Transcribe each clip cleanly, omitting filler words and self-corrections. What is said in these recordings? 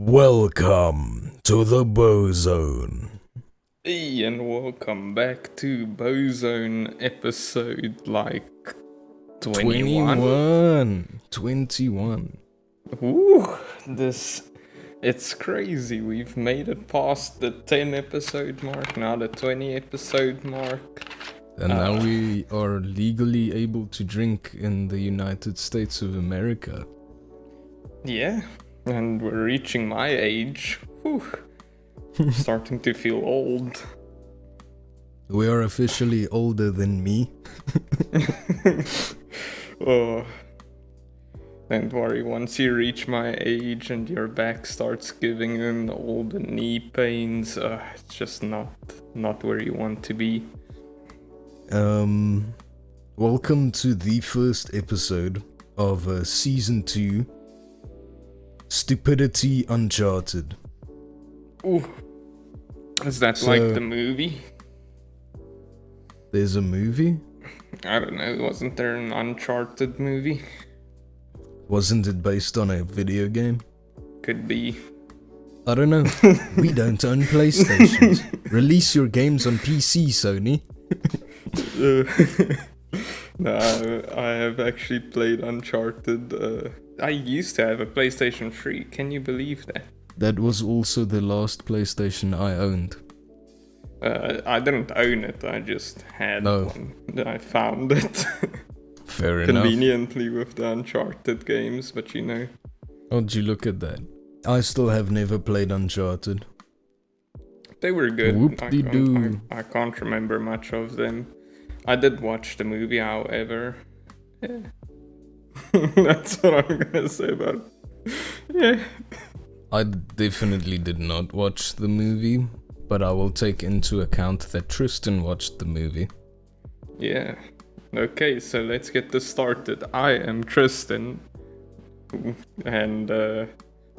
Welcome to the Bozone. Hey, and welcome back to Bozone episode 21. 21. Ooh, it's crazy. We've made it past the 10 episode mark, now the 20 episode mark. And now we are legally able to drink in the United States of America. Yeah, and we're reaching my age. Whew. Starting to feel old. We are officially older than me. Oh, don't worry, once you reach my age and your back starts giving in all the knee pains, it's just not where you want to be. Welcome to the first episode of Season 2, Stupidity Uncharted. Ooh, is that So- like the movie? There's a movie? I don't know, wasn't there an Uncharted movie? Wasn't it based on a video game? Could be. I don't know. We don't own PlayStations. Release your games on PC, Sony. No, I have actually played Uncharted. I used to have a PlayStation 3, can you believe that? That was also the last PlayStation I owned. I didn't own it, I just had No. one. I found it Fair enough. conveniently with the Uncharted games, but you know. How'd you look at that? I still have never played Uncharted. They were good. Whoop-de-doo. I can't remember much of them. I did watch the movie, however. Yeah. That's what I'm gonna say about it. Yeah. I definitely did not watch the movie, but I will take into account that Tristan watched the movie. Yeah. Okay, so let's get this started. I am Tristan. And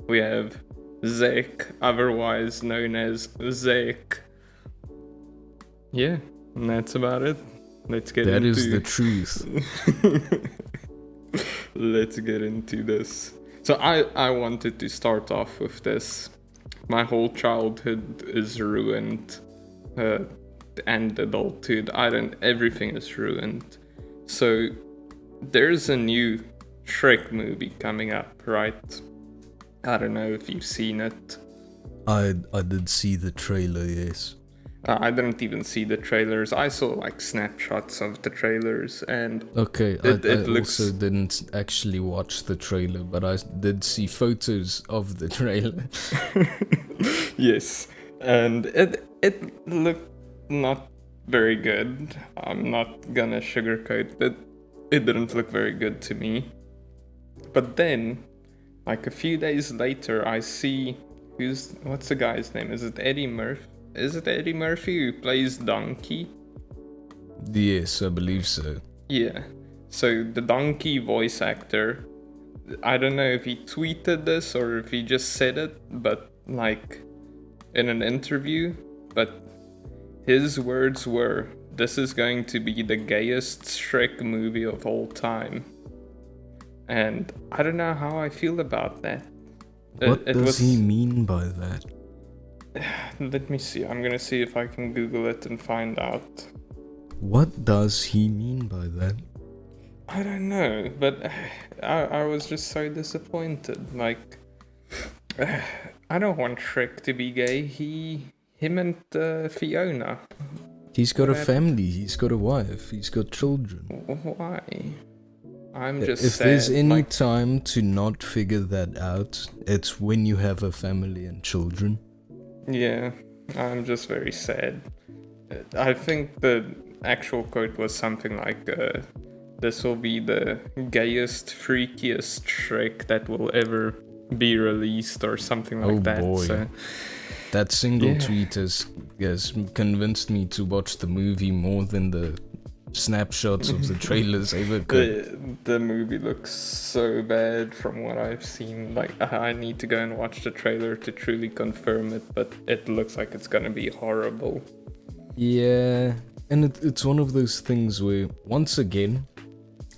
we have Zek, otherwise known as Zek. Yeah, and that's about it. Let's get That into is the truth. Let's get into this. So I wanted to start off with this. My whole childhood is ruined, and adulthood. Everything is ruined. So there's a new Shrek movie coming up, right? I don't know if you've seen it. I did see the trailer, yes. I didn't even see the trailers. I saw like snapshots of the trailers, and Okay, It I looks- also didn't actually watch the trailer, but I did see photos of the trailer. yes, and it looked not very good. I'm not gonna sugarcoat it. It didn't look very good to me. But then, like a few days later, I see what's the guy's name? Is it Eddie Murphy? Is it Eddie Murphy who plays Donkey? Yes, I believe so. Yeah. So the Donkey voice actor, I don't know if he tweeted this or if he just said it, but like in an interview, but his words were, "This is going to be the gayest Shrek movie of all time." And I don't know how I feel about that. What does he mean by that? Let me see. I'm gonna see if I can Google it and find out. What does he mean by that? I don't know, but I was just so disappointed. Like, I don't want Shrek to be gay. Him and Fiona. He's got a What? family, he's got a wife, he's got children. Why? I'm just If sad. there's any like, time to not figure that out, it's when you have a family and children. yeah, I'm just very sad. I think the actual quote was something like, "This will be the gayest, freakiest Shrek that will ever be released," or something like Oh that. boy. So, That single Yeah. tweet has convinced me to watch the movie more than the snapshots of the trailers ever could. the movie looks so bad from what I've seen. Like, I need to go and watch the trailer to truly confirm it, but it looks like it's gonna be horrible. Yeah, and it's one of those things where, once again,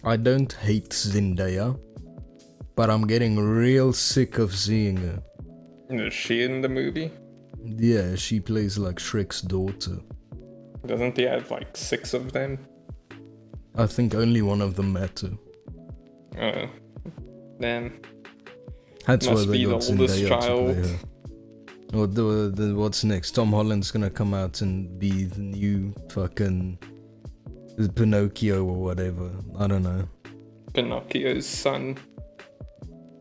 I don't hate Zendaya, but I'm getting real sick of seeing her. Is she in the movie? Yeah, she plays like Shrek's daughter. Doesn't he have like 6 of them? I think only one of them matter. Oh, damn. That's Must why they be the got oldest Zendaya child. to play her. Or what's next? Tom Holland's gonna come out and be the new fucking Pinocchio or whatever. I don't know. Pinocchio's son.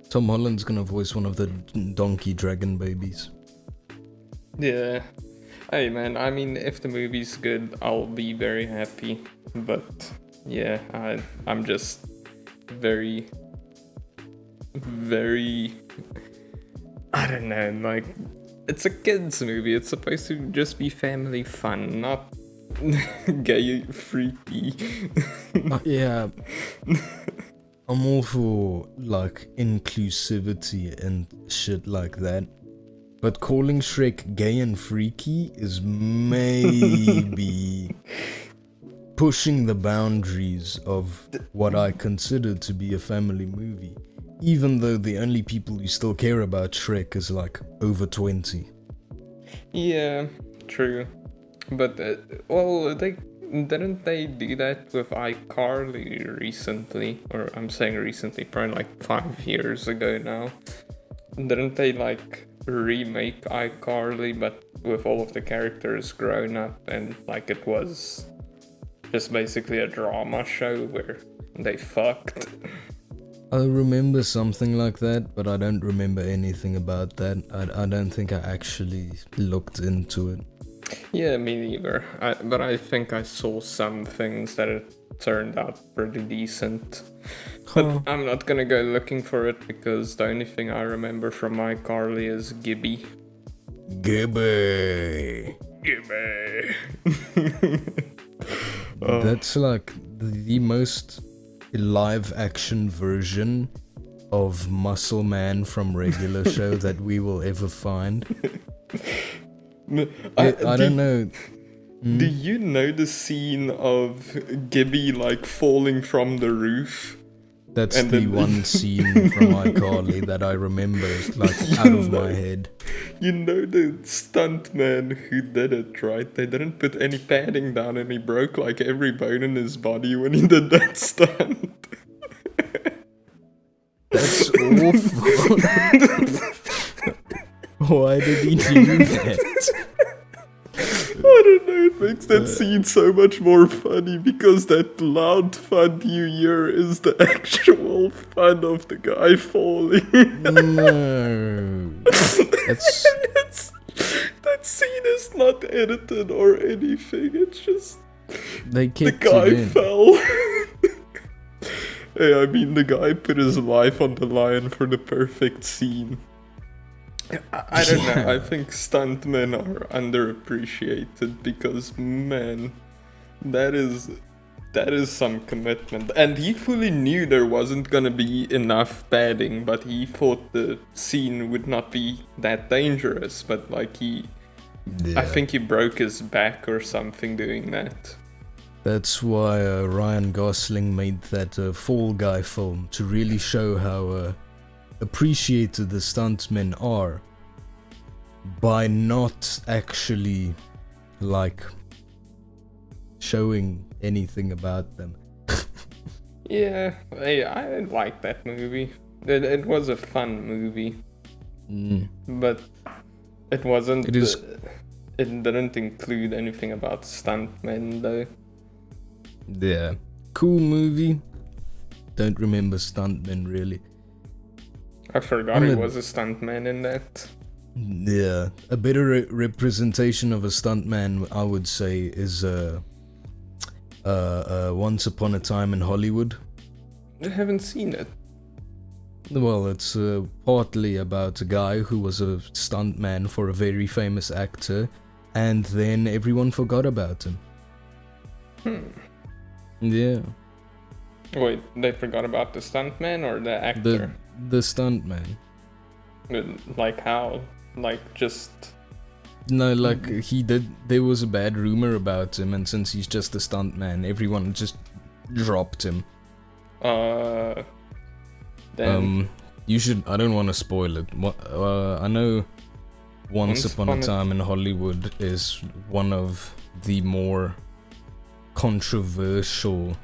Tom Holland's gonna voice one of the donkey dragon babies. Yeah. Hey man, I mean, if the movie's good, I'll be very happy. But yeah, I'm just very, I don't know, like, it's a kids movie. It's supposed to just be family fun, not gay freaky. Yeah. I'm all for like inclusivity and shit like that. But calling Shrek gay and freaky is maybe pushing the boundaries of what I consider to be a family movie. Even though the only people who still care about Shrek is like over 20. Yeah, true. But, didn't they do that with iCarly recently? Or I'm saying recently, probably like 5 years ago now. Didn't they like remake iCarly but with all of the characters grown up, and like it was just basically a drama show where they fucked? I remember something like that, but I don't remember anything about that. I don't think I actually looked into it. Yeah, me neither. But I think I saw some things that it turned out pretty decent. But I'm not gonna go looking for it because the only thing I remember from iCarly is Gibby. Gibby! That's like the most live action version of Muscle Man from regular show that we will ever find. I don't know. Do you know the scene of Gibby like falling from the roof? That's and the one scene from iCarly that I remember, like out of my head. You know the stuntman who did it, right? They didn't put any padding down and he broke like every bone in his body when he did that stunt. That's awful. Why did he do that? I don't know, it makes that scene so much more funny because that loud fun you hear is the actual fun of the guy falling. No. That scene is not edited or anything, it's just they the guy fell. Hey, I mean, the guy put his life on the line for the perfect scene. I don't know, I think stuntmen are underappreciated because, man, that is some commitment. And he fully knew there wasn't gonna be enough padding, but he thought the scene would not be that dangerous. But like I think he broke his back or something doing that. That's why Ryan Gosling made that Fall Guy film, to really show how appreciated the stuntmen are, by not actually like showing anything about them. Yeah, I like that movie. It was a fun movie, but it wasn't. It didn't include anything about stuntmen though. Yeah, cool movie. Don't remember stuntmen really. I forgot he was a stuntman in that. Yeah, a better representation of a stuntman, I would say, is Once Upon a Time in Hollywood. I haven't seen it. Well, it's partly about a guy who was a stuntman for a very famous actor, and then everyone forgot about him. Yeah. Wait, they forgot about the stuntman or the actor? The stuntman. Like how? Like just... No, like there was a bad rumor about him, and since he's just a stuntman, everyone just dropped him. Then... You should. I don't want to spoil it. I know Once Upon a Time in Hollywood is one of the more controversial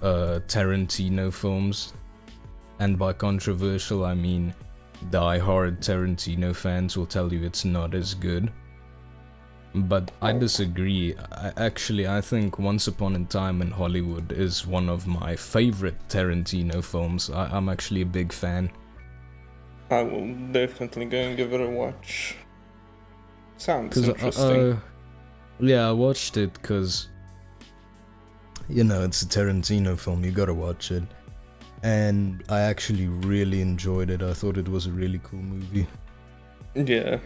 Tarantino films. And by controversial, I mean die-hard Tarantino fans will tell you it's not as good. But I disagree. I think Once Upon a Time in Hollywood is one of my favorite Tarantino films. I'm actually a big fan. I will definitely go and give it a watch. Sounds interesting. Yeah, I watched it because, it's a Tarantino film, you gotta watch it. And I actually really enjoyed it. I thought it was a really cool movie. Yeah.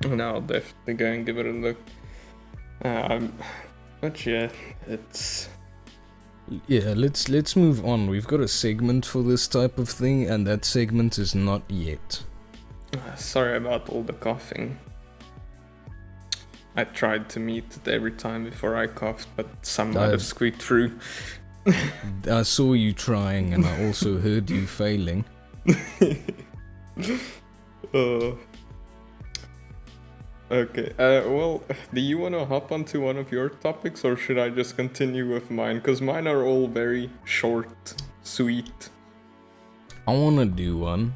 And I'll definitely go and give it a look. But yeah, it's... Yeah, let's move on. We've got a segment for this type of thing, and that segment is not yet. Sorry about all the coughing. I tried to mute it every time before I coughed, but some might have squeaked through. I saw you trying, and I also heard you failing. Okay, well, do you want to hop onto one of your topics, or should I just continue with mine? Because mine are all very short, sweet. I want to do one.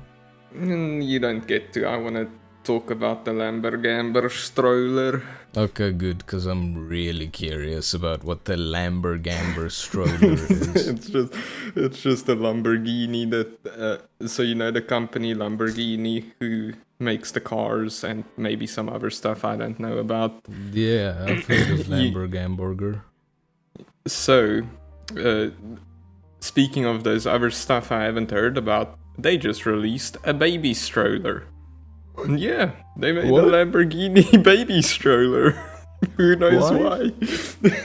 You don't get to. I want to talk about the Lamborghini Stroller. Okay, good, because I'm really curious about what the Lamborghini Stroller is. It's just a Lamborghini that... so the company Lamborghini who makes the cars and maybe some other stuff I don't know about. Yeah, I've heard of Lamborghini. So, speaking of those other stuff I haven't heard about, they just released a baby stroller. Yeah, they made a Lamborghini baby stroller. Who knows why?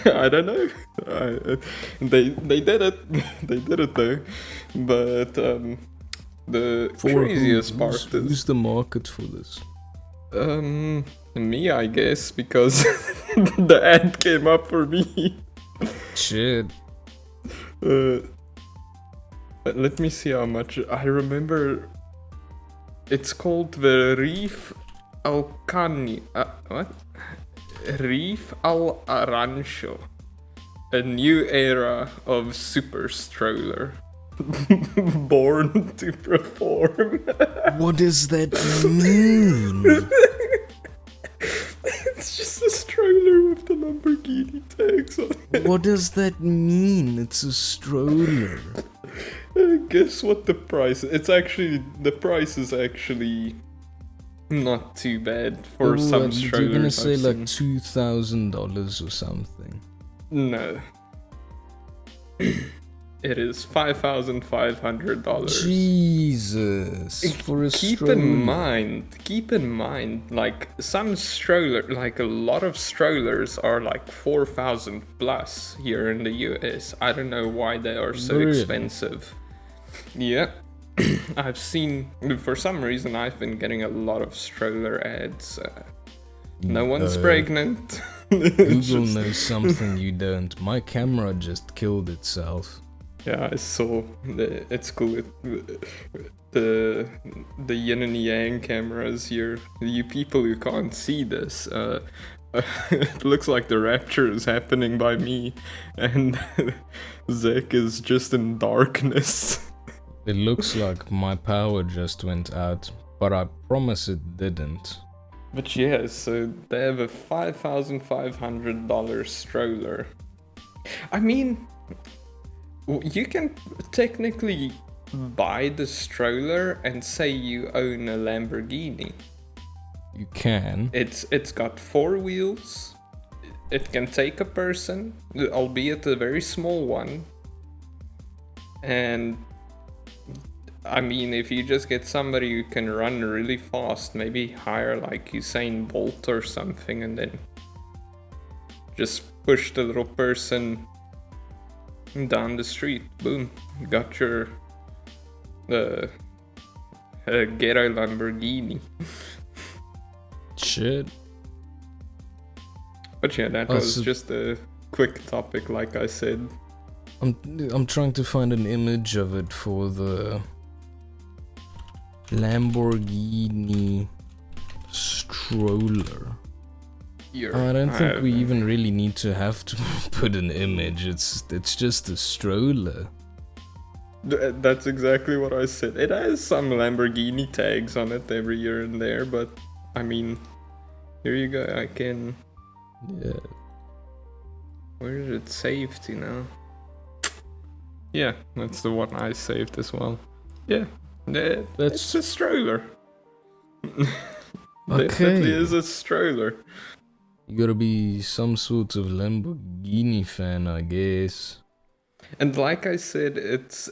I don't know. They did it. They did it though. But the craziest part is... Who's the market for this? Me, I guess, because the ad came up for me. Shit. Let me see how much. I remember... It's called the Reef Alcani. What? Reef Al Arancho. A new era of super stroller. Born to perform. What does that mean? It's just a stroller with the Lamborghini tags on it. What does that mean? It's a stroller. Guess what the price is? The price is actually not too bad for some strollers. You're gonna say like $2,000 or something? No. It is $5,500. Jesus. For a stroller. Keep in mind, like some stroller, like a lot of strollers are like 4,000 plus here in the US. I don't know why they are so expensive. Yeah. I've seen, for some reason, I've been getting a lot of stroller ads. No one's pregnant. Google knows something you don't. My camera just killed itself. Yeah, I saw. It's cool. The yin and yang cameras here. You people who can't see this, it looks like the rapture is happening by me, and Zek is just in darkness. It looks like my power just went out, but I promise it didn't. But yeah, so they have a $5,500 stroller. I mean, you can technically buy the stroller and say you own a Lamborghini. You can. It's got 4 wheels. It can take a person, albeit a very small one. And I mean, if you just get somebody who can run really fast, maybe hire like Usain Bolt or something, and then just push the little person down the street. Boom, you got your ghetto Lamborghini. Shit. But yeah, that was just a quick topic, like I said. I'm trying to find an image of it for the Lamborghini Stroller. Here, I don't think we even really need to have to put an image. It's just a stroller. That's exactly what I said. It has some Lamborghini tags on it every here and there, but I mean, here you go. I can. Yeah. Where is it saved to now? Yeah, that's the one I saved as well. Yeah, it's a stroller. Definitely is a stroller. You gotta be some sort of Lamborghini fan, I guess. And like I said, it's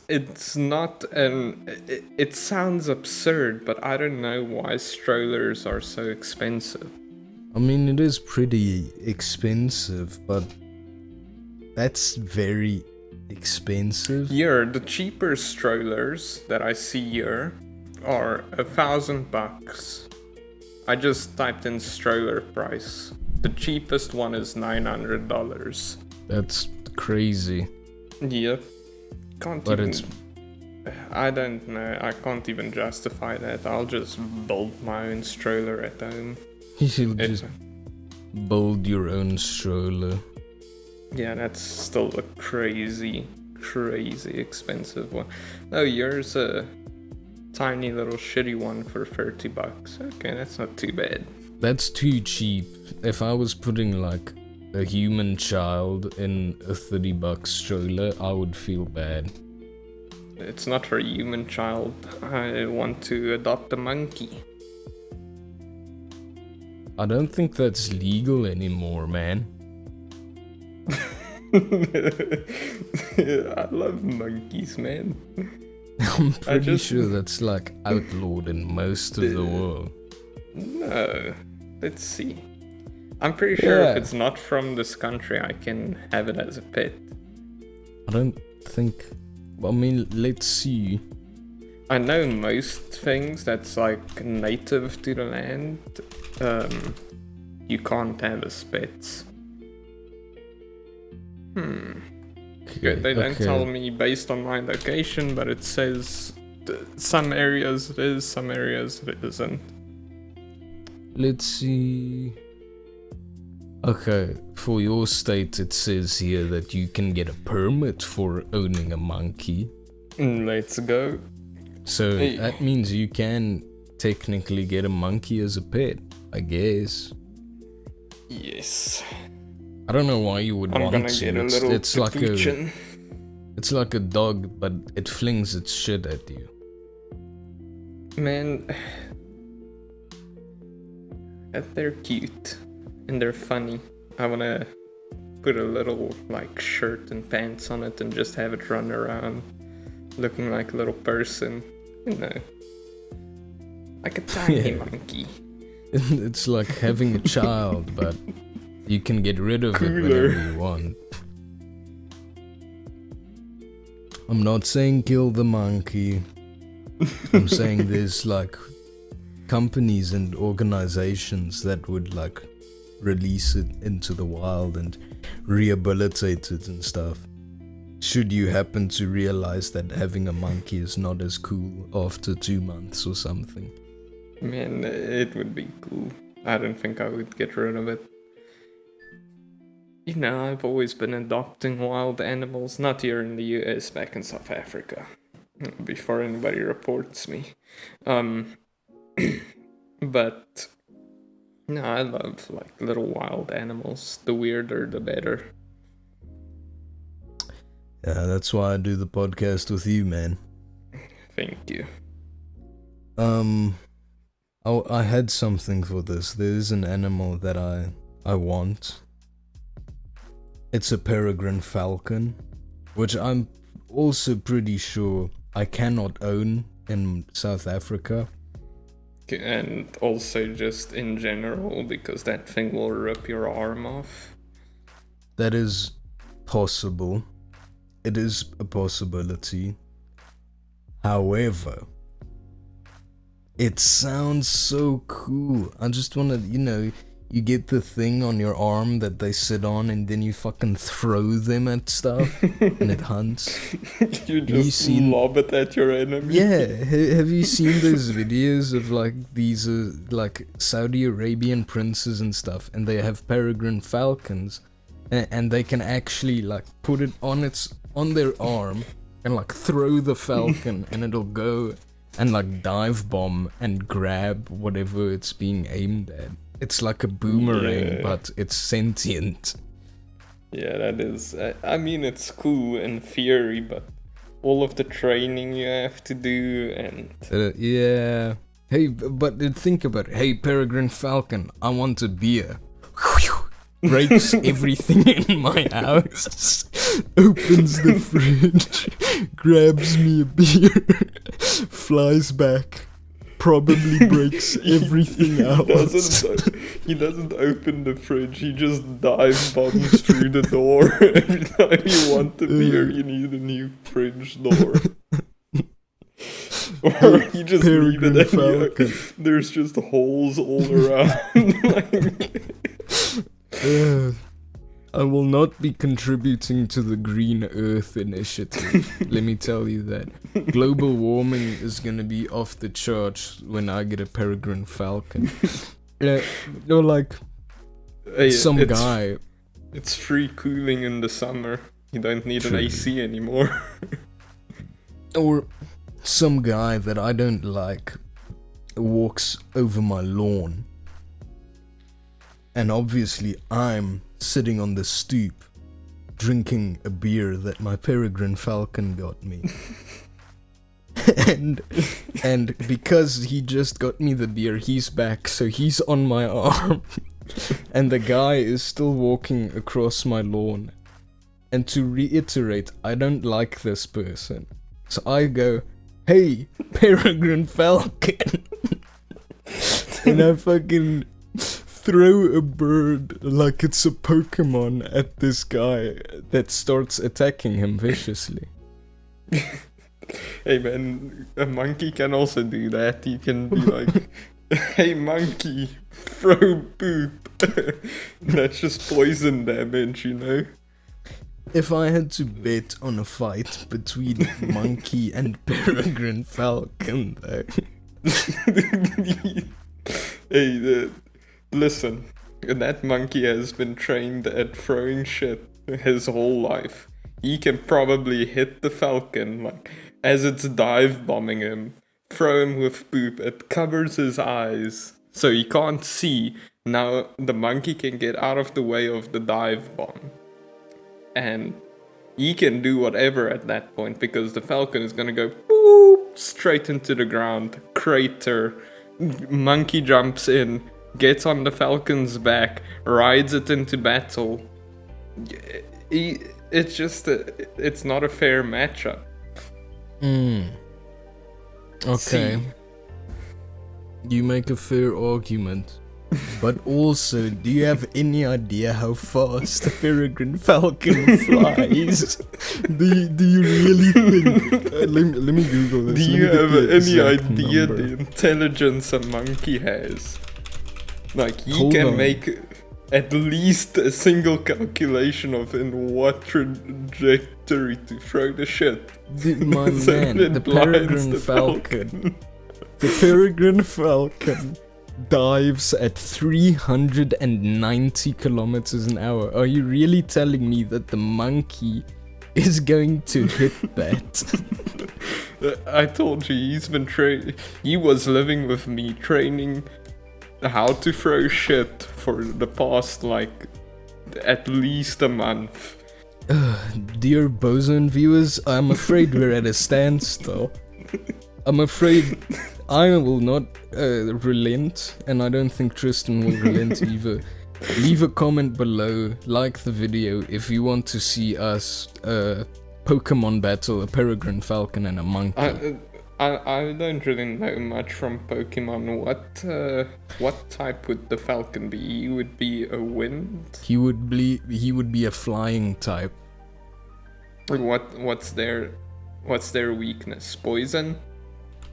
not it sounds absurd, but I don't know why strollers are so expensive. I mean, it is pretty expensive, but that's very expensive. Here, the cheaper strollers that I see here are $1,000. I just typed in stroller price. The cheapest one is $900. That's crazy. Yep. But I don't know. I can't even justify that. I'll just build my own stroller at home. You'll just build your own stroller. Yeah, that's still a crazy expensive one. Oh, yours a tiny little shitty one for $30. Okay, that's not too bad. That's too cheap. If I was putting like a human child in a $30 stroller, I would feel bad. It's not for a human child. I want to adopt a monkey. I don't think that's legal anymore, man. I love monkeys, man. I'm pretty sure that's like outlawed in most of the world. No. Let's see. I'm pretty sure if it's not from this country, I can have it as a pet. I don't think... I mean, let's see. I know most things that's like native to the land, you can't have as pets. Okay, they don't tell me based on my location, but it says some areas it is, some areas it isn't. Let's see. Okay, for your state it says here that you can get a permit for owning a monkey. Let's go. So that means you can technically get a monkey as a pet, I guess. Yes. I don't know why you would want to. Get a little it's like a dog, but it flings its shit at you. Man, they're cute and they're funny. I wanna put a little like shirt and pants on it and just have it run around looking like a little person, you know, like a tiny monkey. It's like having a child, but you can get rid of it whenever you want. I'm not saying kill the monkey. I'm saying there's like companies and organizations that would like release it into the wild and rehabilitate it and stuff. Should you happen to realize that having a monkey is not as cool after 2 months or something. Man, it would be cool. I don't think I would get rid of it. You know, I've always been adopting wild animals, not here in the US, back in South Africa, before anybody reports me. But no, I love like little wild animals. The weirder, the better. Yeah, that's why I do the podcast with you, man. Thank you. I had something for this. There's an animal that I want. It's a peregrine falcon, which I'm also pretty sure I cannot own in South Africa. And also just in general, because that thing will rip your arm off. That is possible. It is a possibility. However, it sounds so cool. I just want to, you get the thing on your arm that they sit on, and then you fucking throw them at stuff, and it hunts. You just lob it at your enemy. Yeah, have you seen those videos of like these like Saudi Arabian princes and stuff, and they have peregrine falcons, and they can actually like put it on their arm and like throw the falcon, and it'll go and like dive bomb and grab whatever it's being aimed at. It's like a boomerang, but it's sentient. Yeah, that is. I mean, it's cool in theory, but all of the training you have to do and... yeah. Hey, but think about it. Hey, Peregrine Falcon, I want a beer. Breaks everything in my house. Opens the fridge. Grabs me a beer. Flies back. Probably breaks everything out. He doesn't open the fridge, he just dive bombs through the door. Every time you want the beer, you need a new fridge door. Or you just leave it and there's just holes all around. I will not be contributing to the Green Earth Initiative. Let me tell you that. Global warming is gonna be off the charts when I get a Peregrine Falcon. Or like some guy. It's free cooling in the summer. You don't need an AC anymore. Or some guy that I don't like walks over my lawn. And obviously I'm sitting on the stoop, drinking a beer that my Peregrine Falcon got me. and because he just got me the beer, he's back, so he's on my arm. And the guy is still walking across my lawn. And to reiterate, I don't like this person. So I go, hey, Peregrine Falcon. And I fucking throw a bird like it's a Pokemon at this guy that starts attacking him viciously. Hey man, a monkey can also do that. He can be like, hey monkey, throw poop. That's just poison damage, you know? If I had to bet on a fight between monkey and Peregrine Falcon though. Hey, listen, that monkey has been trained at throwing shit his whole life. He can probably hit the falcon, like, as it's dive bombing him, throw him with poop, it covers his eyes, so he can't see. Now the monkey can get out of the way of the dive bomb. And he can do whatever at that point, because the falcon is gonna go boop, straight into the ground, crater, monkey jumps in, gets on the falcon's back, rides it into battle. It's just it's not a fair matchup. Okay. You make a fair argument. But also, do you have any idea how fast a Peregrine Falcon flies? do you really think... let me Google this. Do you have any idea the intelligence a monkey has? Like, he can make at least a single calculation of in what trajectory to throw the shit. My man, the Peregrine Falcon. The Peregrine Falcon dives at 390 kilometers an hour. Are you really telling me that the monkey is going to hit that? I told you, he's been he was living with me training how to throw shit for the past, like, at least a month. Dear Bozone viewers, I'm afraid we're at a standstill. I'm afraid I will not relent, and I don't think Tristan will relent either. Leave a comment below, like the video if you want to see us Pokemon battle a Peregrine Falcon and a monkey. I don't really know much from Pokemon. What type would the Falcon be? He would be a wind? He would be a flying type. What's their weakness? Poison?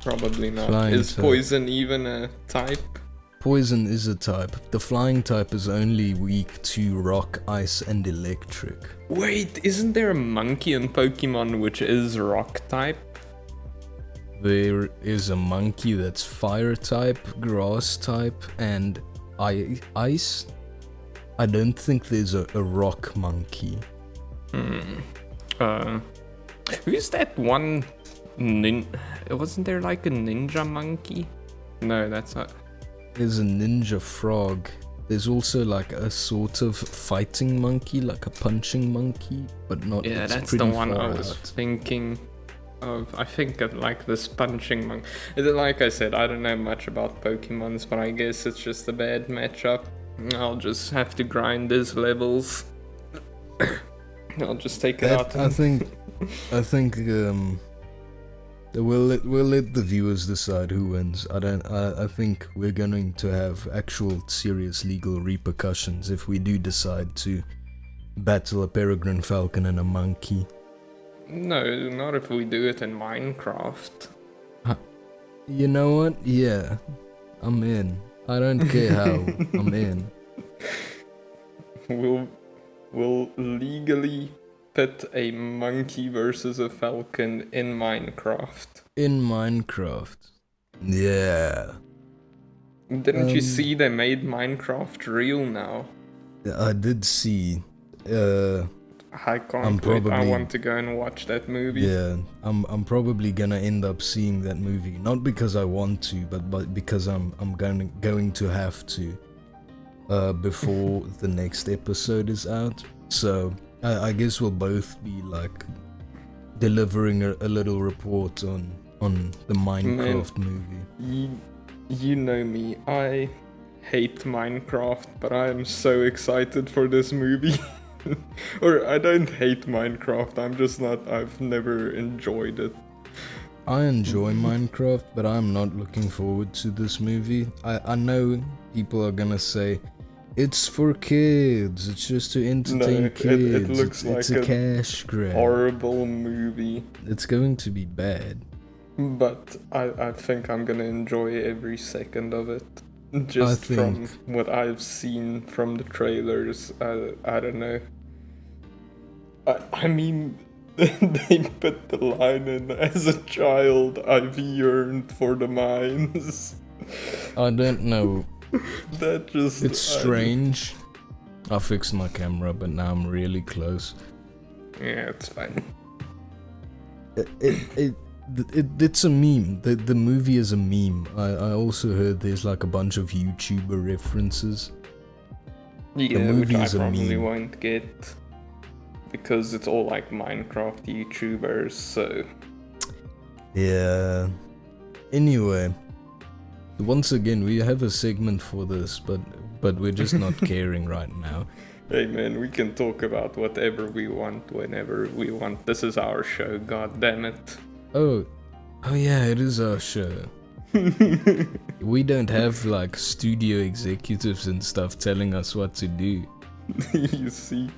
Probably not. Flying Is type. poison even a type? Poison is a type. The flying type is only weak to rock, ice, and electric. Wait, isn't there a monkey in Pokemon which is rock type? There is a monkey that's fire type, grass type, and ice. I don't think there's a rock monkey. Who's that one wasn't there like a ninja monkey? No, that's not. There's a ninja frog. There's also like a sort of fighting monkey, like a punching monkey, but not. Yeah, that's the one I was thinking of. I think of like this punching monkey. Like I said, I don't know much about Pokemons, but I guess it's just a bad matchup. I'll just have to grind these levels. I'll just take it out. I think we'll let the viewers decide who wins. I think we're going to have actual serious legal repercussions if we do decide to battle a Peregrine, Falcon, and a monkey. No, not if we do it in Minecraft. You know what? Yeah, I'm in. I don't care how. I'm in. We'll legally pit a monkey versus a falcon in Minecraft. In Minecraft. Yeah. Didn't you see they made Minecraft real now? I did see. I can't wait. I want to go and watch that movie. Yeah, I'm probably gonna end up seeing that movie. Not because I want to, but because I'm going to have to. Before the next episode is out. So I guess we'll both be like delivering a little report on the Minecraft movie. You know me, I hate Minecraft, but I am so excited for this movie. Or I don't hate Minecraft, I've never enjoyed it. I enjoy Minecraft, but I'm not looking forward to this movie. I know people are gonna say, it's for kids, it's just to entertain kids. It looks it's like a cash grab. Horrible movie. It's going to be bad. But I think I'm gonna enjoy every second of it. Just from what I've seen from the trailers, I don't know. I mean, they put the line in, as a child, I've yearned for the mines. I don't know. It's strange. I fixed my camera, but now I'm really close. Yeah, it's fine. It's a meme. The movie is a meme. I also heard there's like a bunch of YouTuber references. Yeah, the movie which I probably won't get because it's all like Minecraft YouTubers. So yeah. Anyway. Once again, we have a segment for this, but we're just not caring right now. Hey man, we can talk about whatever we want, whenever we want. This is our show, god damn it. Oh yeah, it is our show. We don't have like studio executives and stuff telling us what to do. You see?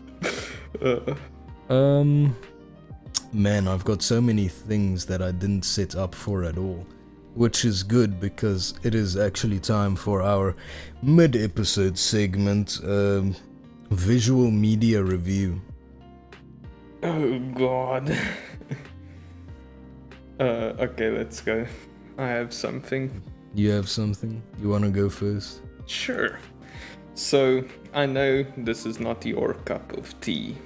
Man, I've got so many things that I didn't set up for at all. Which is good because it is actually time for our mid-episode segment, visual media review. Oh god. Okay, let's go. I have something. You have something? You wanna go first? Sure. So, I know this is not your cup of tea,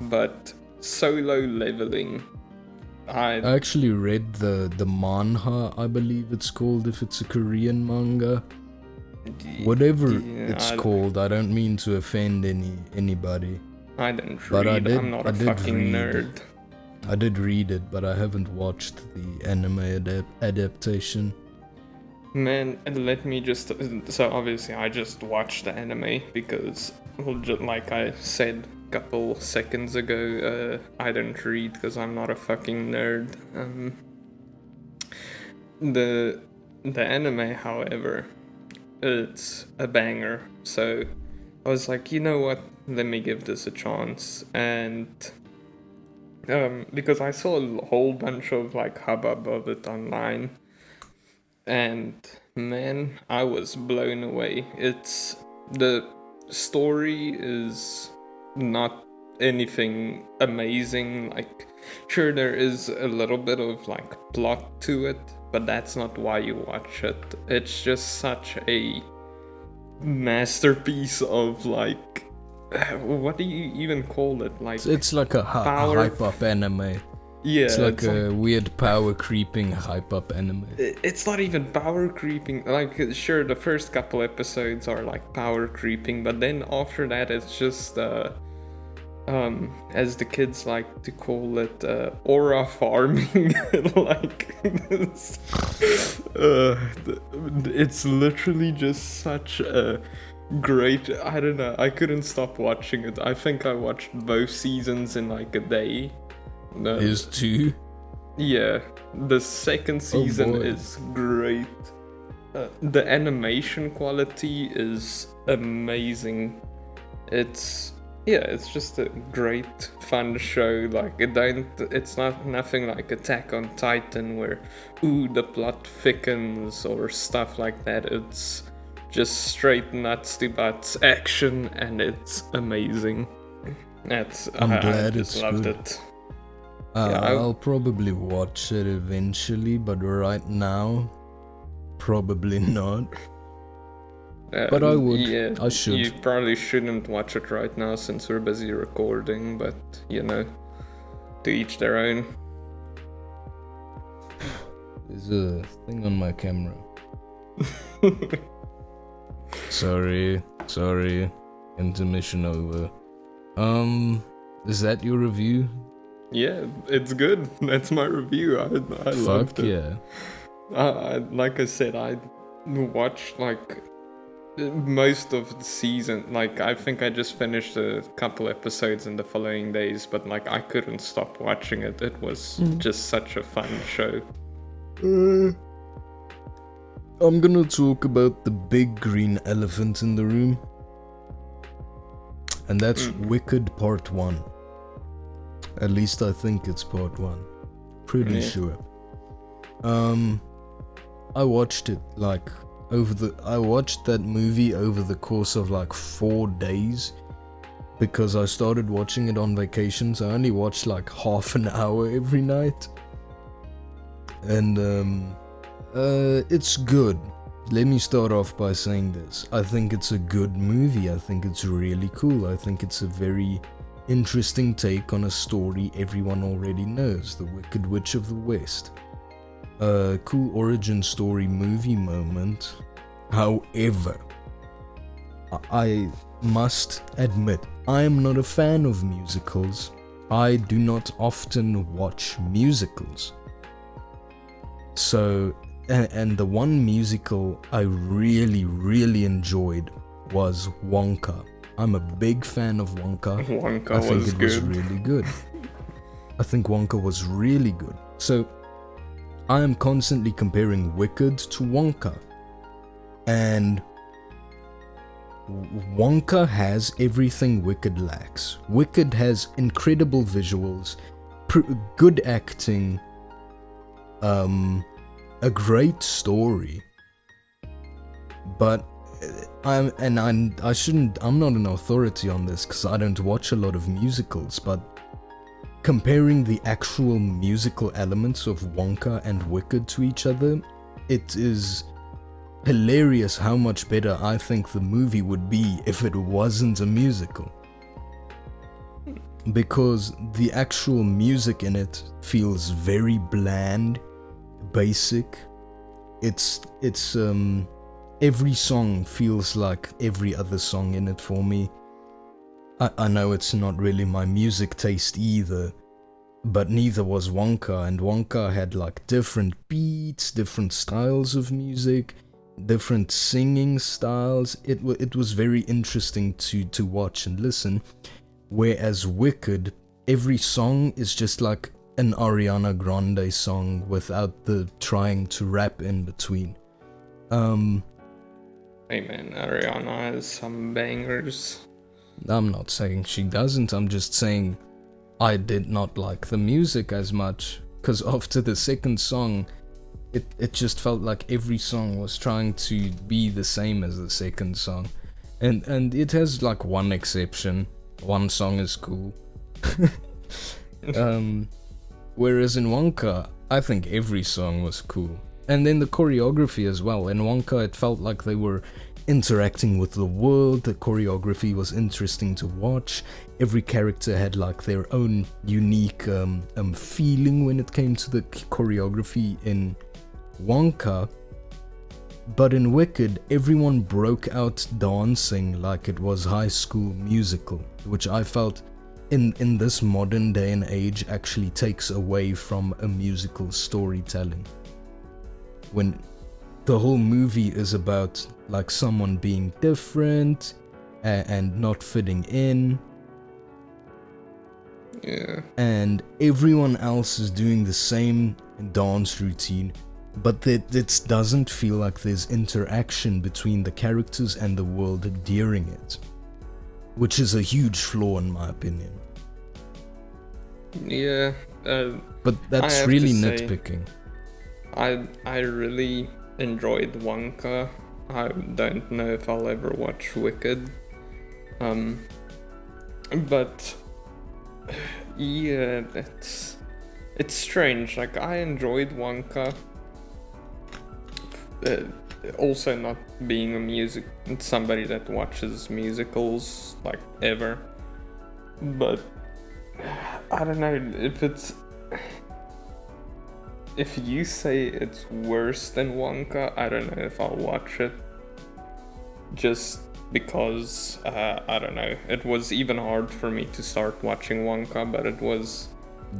but Solo Leveling. I actually read the manhwa, I believe it's called, if it's a Korean manga. Whatever it's called, I don't mean to offend anybody. I didn't read, I'm not a fucking nerd. I did read it, but I haven't watched the anime adaptation. Man, let me just... So obviously I just watched the anime because, like I said couple seconds ago, I didn't read because I'm not a fucking nerd. The anime, however, it's a banger. So I was like, you know what? Let me give this a chance. And because I saw a whole bunch of like hubbub of it online, and Man, I was blown away. The story is not anything amazing. Like, sure, there is a little bit of like plot to it, but that's not why you watch it. It's just such a masterpiece of like, what do you even call it? Like, It's like a hype up anime. Yeah, it's like a weird power creeping hype up anime. It's not even power creeping. Like, sure, the first couple episodes are like power creeping, but then after that, it's just as the kids like to call it, aura farming. Like, it's literally just such a great. I don't know. I couldn't stop watching it. I think I watched both seasons in like a day. Is 2? Yeah, the second season is great. The animation quality is amazing. It's just a great fun show. Like, it's not nothing like Attack on Titan where the plot thickens or stuff like that. It's just straight nuts to butts action, and it's amazing. I'm glad I it's loved good. it. I'll probably watch it eventually, but right now, probably not. But I would. Yeah, I should. You probably shouldn't watch it right now since we're busy recording, but to each their own. There's a thing on my camera. Sorry. Intermission over. Is that your review? Yeah, it's good. That's my review. I loved it. Yeah. Like I said, I watched like most of the season. Like, I think I just finished a couple episodes in the following days, but like I couldn't stop watching it. It was just such a fun show. I'm gonna talk about the big green elephant in the room, and that's Wicked Part 1. At least I think it's Part 1. Pretty sure. I watched it like I watched that movie over the course of like 4 days, because I started watching it on vacations. I only watched like half an hour every night. And it's good. Let me start off by saying this. I think it's a good movie. I think it's really cool. I think it's a very interesting take on a story everyone already knows, The Wicked Witch of the West. A cool origin story movie moment. However, I must admit, I am not a fan of musicals. I do not often watch musicals. So, and the one musical I really enjoyed was Wonka. I'm a big fan of Wonka. Wonka was really good. I think Wonka was really good. So, I am constantly comparing Wicked to Wonka. And Wonka has everything Wicked lacks. Wicked has incredible visuals, good acting, a great story. But I'm not an authority on this because I don't watch a lot of musicals, but comparing the actual musical elements of Wonka and Wicked to each other, it is hilarious how much better I think the movie would be if it wasn't a musical. Because the actual music in it feels very bland, basic. It's every song feels like every other song in it for me. I know it's not really my music taste either, but neither was Wonka, and Wonka had like different beats, different styles of music, different singing styles. It was very interesting to watch and listen, whereas Wicked, every song is just like an Ariana Grande song without the trying to rap in between. Hey man, Ariana has some bangers. I'm not saying she doesn't, I'm just saying I did not like the music as much, because after the second song, it just felt like every song was trying to be the same as the second song. And it has like one exception. One song is cool. Whereas in Wonka, I think every song was cool. And then the choreography as well. In Wonka, it felt like they were interacting with the world. The choreography was interesting to watch. Every character had like their own unique feeling when it came to the choreography in Wonka. But in Wicked, everyone broke out dancing like it was High School Musical, which I felt in this modern day and age actually takes away from a musical storytelling. When the whole movie is about like someone being different and not fitting in. Yeah. And everyone else is doing the same dance routine, but it doesn't feel like there's interaction between the characters and the world during it, which is a huge flaw in my opinion. Yeah. But that's really nitpicking. I really enjoyed Wonka. I don't know if I'll ever watch Wicked. But yeah, it's strange. Like, I enjoyed Wonka. Also, not being somebody that watches musicals like ever. But I don't know if you say it's worse than Wonka, I don't know if I'll watch it. Just because, I don't know, it was even hard for me to start watching Wonka, but it was...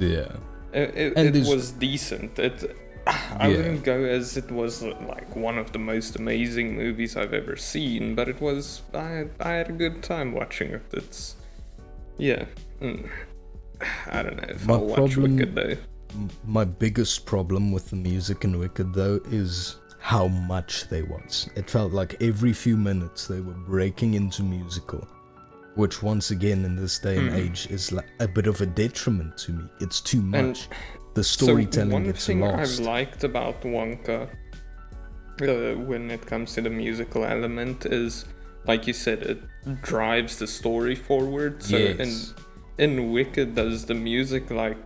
Yeah. It was decent. I wouldn't go as it was like one of the most amazing movies I've ever seen, but it was... I had a good time watching it. It's... Yeah. I don't know if I'll watch Wicked though. My biggest problem with the music in Wicked though is how much there was. It felt like every few minutes they were breaking into musical, which once again in this day and age is like a bit of a detriment to me. It's too much. The storytelling gets lost. One thing I've liked about Wonka when it comes to the musical element is, like you said, it drives the story forward. So yes. in Wicked, does the music like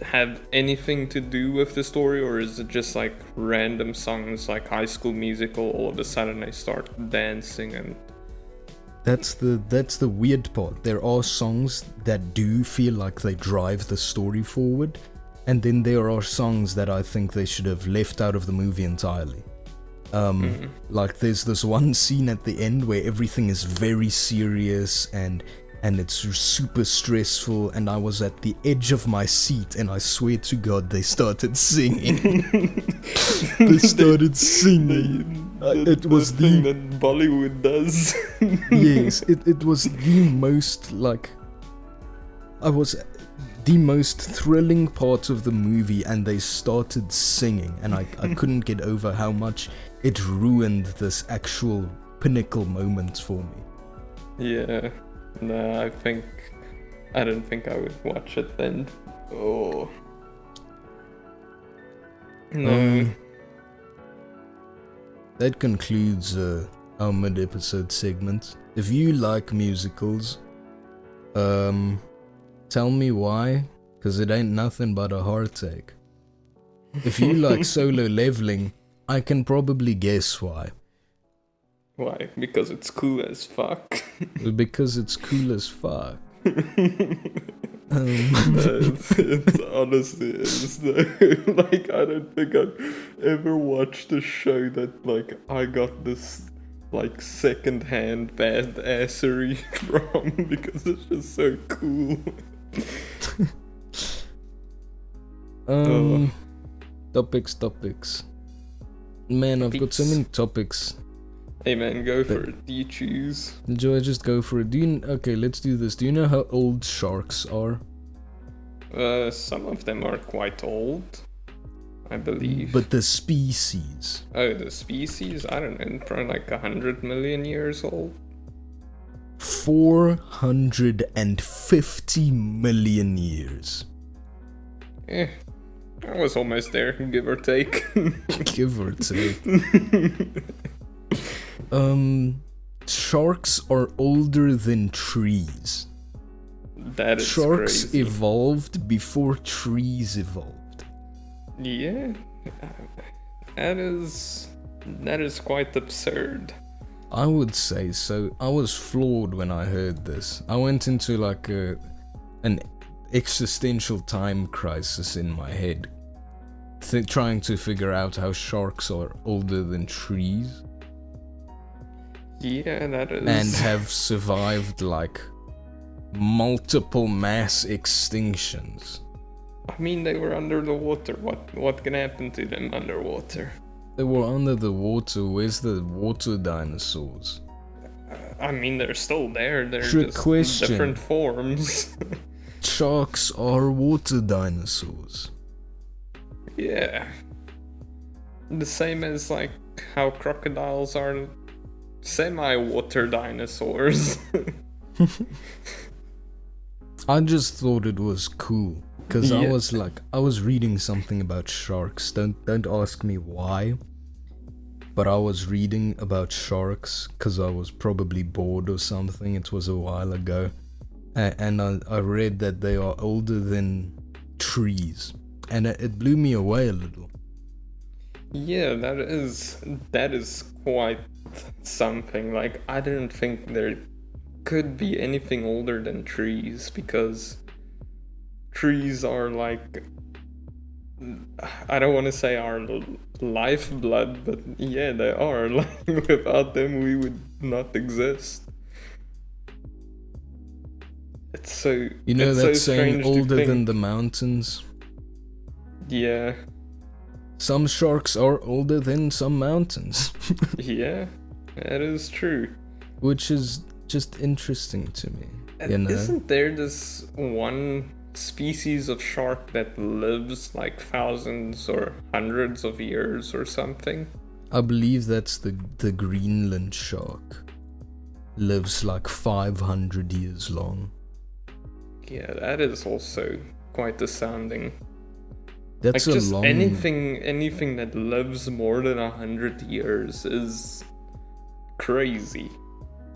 have anything to do with the story, or is it just like random songs like High School Musical? All of a sudden they start dancing, and that's the weird part. There are songs that do feel like they drive the story forward, and then there are songs that I think they should have left out of the movie entirely. Like there's this one scene at the end where everything is very serious and it's super stressful, and I was at the edge of my seat, and I swear to God they started singing. They started singing. It was the thing that Bollywood does. Yes, it was the most like... I was the most thrilling part of the movie, and they started singing, and I couldn't get over how much it ruined this actual pinnacle moment for me. Yeah. No, I don't think I would watch it then. Oh. No. That concludes our mid-episode segment. If you like musicals, tell me why, because it ain't nothing but a heartache. If you like Solo Leveling, I can probably guess why. Why? Because it's cool as fuck. Because it's cool as fuck. It's honestly is though. Like, I don't think I've ever watched a show that like I got this like second-hand badassery from, because it's just so cool. Topics. Man, I've got so many topics. Hey man, go for it. Do you choose? Do I just go for it? Okay, let's do this. Do you know how old sharks are? Some of them are quite old, I believe. But the species. Oh, the species? I don't know, probably like 100 million years old. 450 million years. I was almost there, give or take. Give or take. Sharks are older than trees. That is Sharks crazy. evolved before trees evolved. Yeah, that is quite absurd. I would say so. I was floored when I heard this. I went into like an existential time crisis in my head, trying to figure out how sharks are older than trees. Yeah, that is. And have survived like multiple mass extinctions. I mean, they were under the water. What can happen to them underwater? They were under the water. Where's the water dinosaurs? I mean, they're still there. They're Trick just question. different forms. Sharks are water dinosaurs. Yeah. The same as like how crocodiles are semi-water dinosaurs. I just thought it was cool because Yeah. I was reading something about sharks. Don't ask me why, but I was reading about sharks because I was probably bored or something. It was a while ago, and I read that they are older than trees, and it blew me away a little. Yeah, that is quite something. Like, I didn't think there could be anything older than trees, because trees are like, I don't want to say our lifeblood, but yeah, they are. Like, without them we would not exist. It's so, You know it's that so saying, strange to older than think. the mountains? Yeah. Some sharks are older than some mountains. Yeah, that is true. Which is just interesting to me, you know? Isn't there this one species of shark that lives like thousands or hundreds of years or something? I believe that's the Greenland shark. Lives like 500 years long. Yeah, that is also quite astounding. That's Like, a just long... anything that lives more than 100 years is crazy.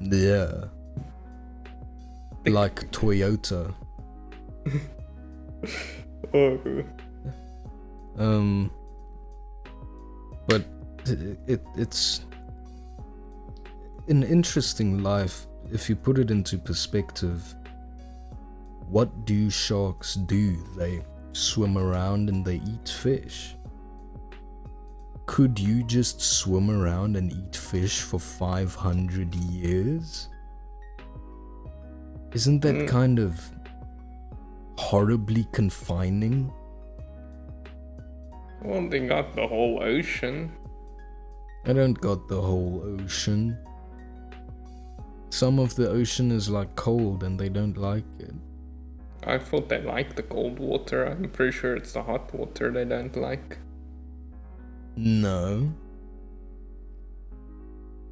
Yeah. Like Toyota. Oh. But it's an interesting life if you put it into perspective. What do sharks do? They swim around and they eat fish. Could you just swim around and eat fish for 500 years? Isn't that kind of horribly confining? Well, they got the whole ocean. I don't got the whole ocean. Some of the ocean is like cold and they don't like it. I thought they liked the cold water. I'm pretty sure it's the hot water they don't like. No.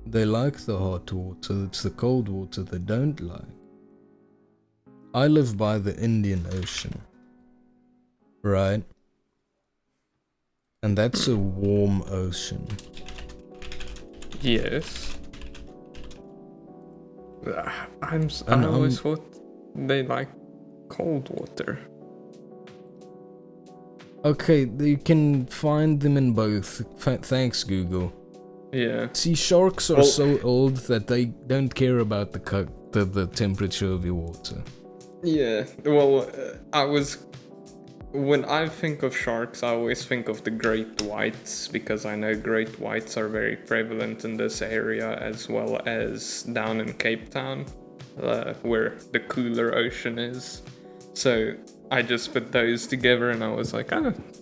They like the hot water, it's the cold water they don't like. I live by the Indian Ocean, right? And that's a warm ocean. Yes. I always thought they like cold water. Okay, you can find them in both. Thanks, Google. Yeah. See, sharks are so old that they don't care about the temperature of your water. Yeah. Well, when I think of sharks, I always think of the great whites, because I know great whites are very prevalent in this area, as well as down in Cape Town, where the cooler ocean is. So I just put those together and I was like,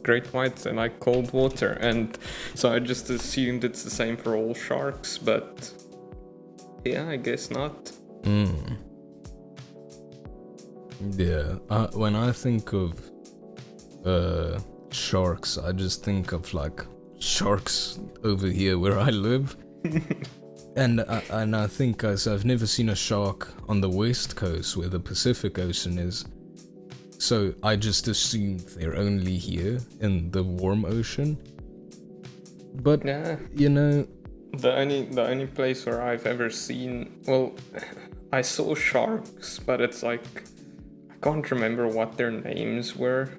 great whites, they like cold water. And so I just assumed it's the same for all sharks, but yeah, I guess not. Yeah, when I think of sharks, I just think of like sharks over here where I live. and I think I've never seen a shark on the west coast where the Pacific Ocean is. so I just assumed they're only here in the warm ocean. But Yeah. you know, The only place where I've ever seen, well, I saw sharks, but it's like I can't remember what their names were.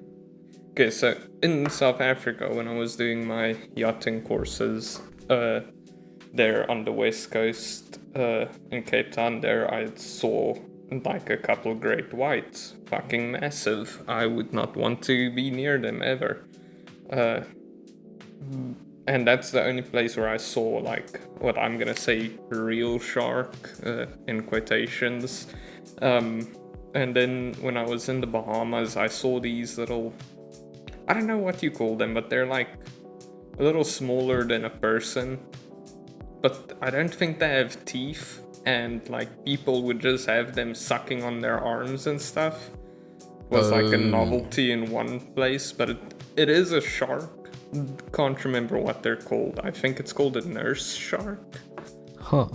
Okay, so in South Africa, when I was doing my yachting courses, there on the west coast, in Cape Town, there I saw like a couple great whites, fucking massive. I would not want to be near them ever. And that's the only place where I saw like what I'm gonna say real shark, in quotations. And then when I was in the Bahamas, I saw these little, I don't know what you call them, but they're like a little smaller than a person. But I don't think they have teeth, and like people would just have them sucking on their arms and stuff. It was like a novelty in one place, but it is a shark. Can't remember what they're called. I think it's called a nurse shark. huh?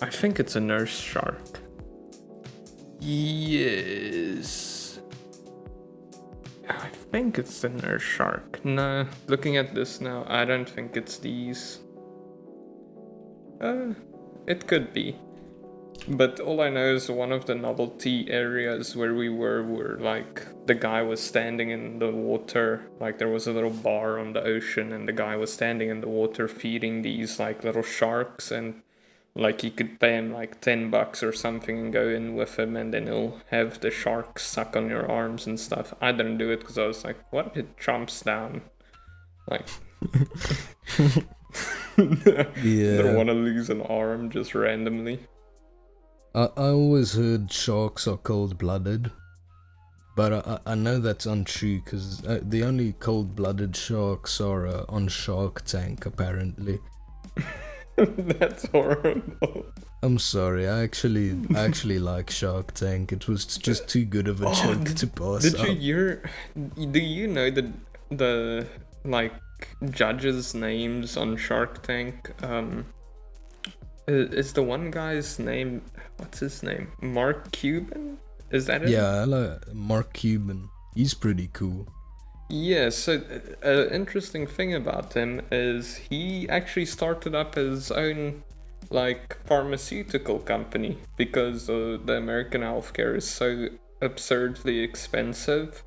I think it's a nurse shark. Yes. I think it's the nurse shark. No, looking at this now, I don't think it's these. It could be. But all I know is one of the novelty areas where we were like the guy was standing in the water, like there was a little bar on the ocean and the guy was standing in the water feeding these like little sharks, and like you could pay him like $10 or something and go in with him, and then he'll have the shark suck on your arms and stuff. I didn't do it because I was like, what if it jumps down? Like, Yeah. don't want to lose an arm just randomly. I always heard sharks are cold-blooded, but I know that's untrue because the only cold-blooded sharks are on Shark Tank, apparently. That's horrible. I'm sorry, I actually like Shark Tank. It was just too good of a joke to pass Did up. you hear? Do you know the like judges' names on Shark Tank? Is the one guy's name? What's his name? Mark Cuban? Is that it? Yeah, I like Mark Cuban. He's pretty cool. Yeah, so an interesting thing about him is he actually started up his own like pharmaceutical company because the American healthcare is so absurdly expensive.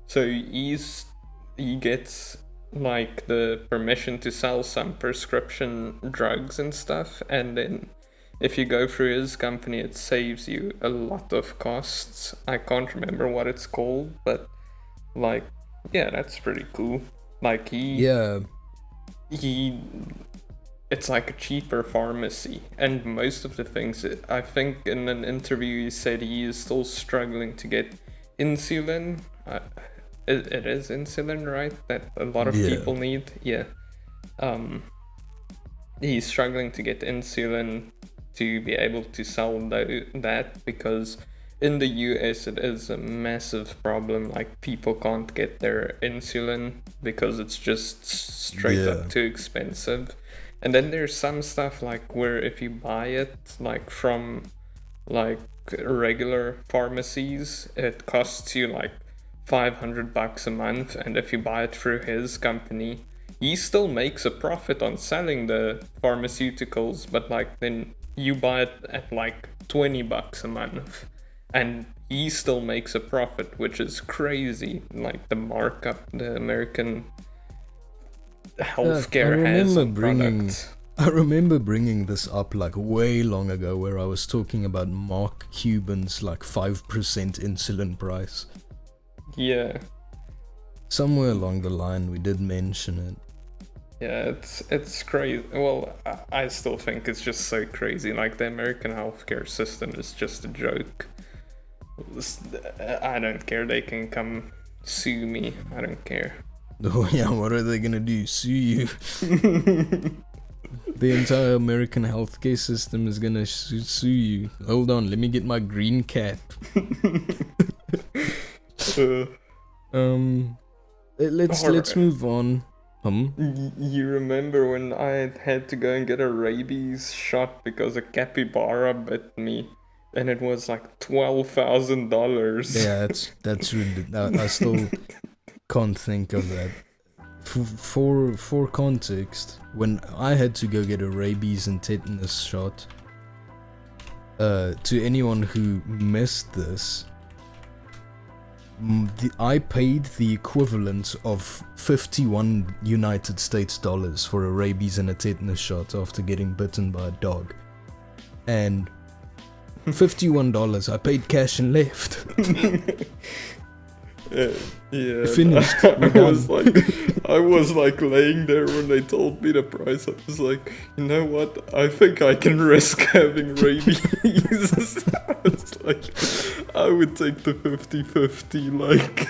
So he gets like the permission to sell some prescription drugs and stuff, and then if you go through his company it saves you a lot of costs. I can't remember what it's called, but like, yeah, that's pretty cool. Like he it's like a cheaper pharmacy, and most of the things, I think in an interview he said he is still struggling to get insulin. It is insulin, right? That a lot of people need. Yeah. He's struggling to get insulin to be able to sell that because in the US it is a massive problem. Like people can't get their insulin because it's just straight up too expensive. And then there's some stuff like where if you buy it like from like regular pharmacies, it costs you like $500 a month, and if you buy it through his company, he still makes a profit on selling the pharmaceuticals, but like then you buy it at like $20 a month, and he still makes a profit, which is crazy. Like the markup the American healthcare has on products. I remember bringing this up like way long ago, where I was talking about Mark Cuban's like 5% insulin price. Yeah. Somewhere along the line we did mention it. Yeah, it's crazy. Well, I still think it's just so crazy. Like the American healthcare system is just a joke. I don't care. They can come sue me. I don't care. Oh yeah, what are they gonna do? Sue you? The entire American healthcare system is gonna sue you. Hold on, let me get my green cap. Let's move on. You remember when I had to go and get a rabies shot because a capybara bit me and it was like $12,000. Yeah, that's ridiculous. I still can't think of that. For context, when I had to go get a rabies and tetanus shot, to anyone who missed this, I paid the equivalent of 51 United States dollars for a rabies and a tetanus shot after getting bitten by a dog. And $51 I paid cash and left. Yeah, Finished. I was like laying there when they told me the price. I was like, you know what? I think I can risk having rabies. I was like, I would take the 50-50. Like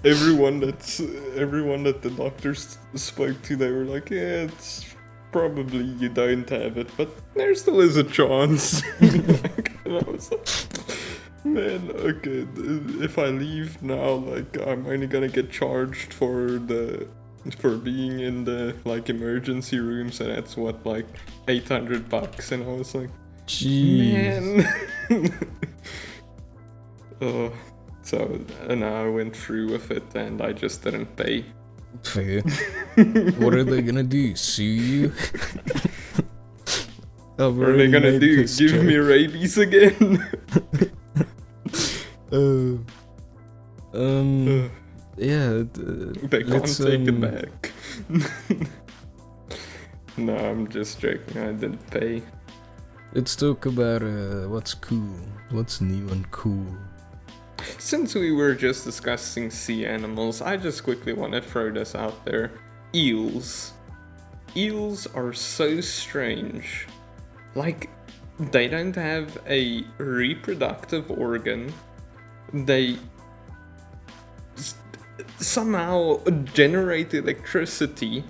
everyone that the doctors spoke to, they were like, yeah, it's probably you don't have it, but there still is a chance. And I was like, man, okay, if I leave now, like, I'm only gonna get charged for being in the, like, emergency room, so that's what, like, $800, and I was like, jeez. Man. So, and I went through with it, and I just didn't pay. Fair. What are they gonna do? Sue you? What are they gonna do? Give me rabies again? Yeah. They can't take it back. No, I'm just joking. I didn't pay. Let's talk about what's cool. What's new and cool. Since we were just discussing sea animals, I just quickly want to throw this out there. Eels. Eels are so strange. Like, they don't have a reproductive organ. They somehow generate electricity.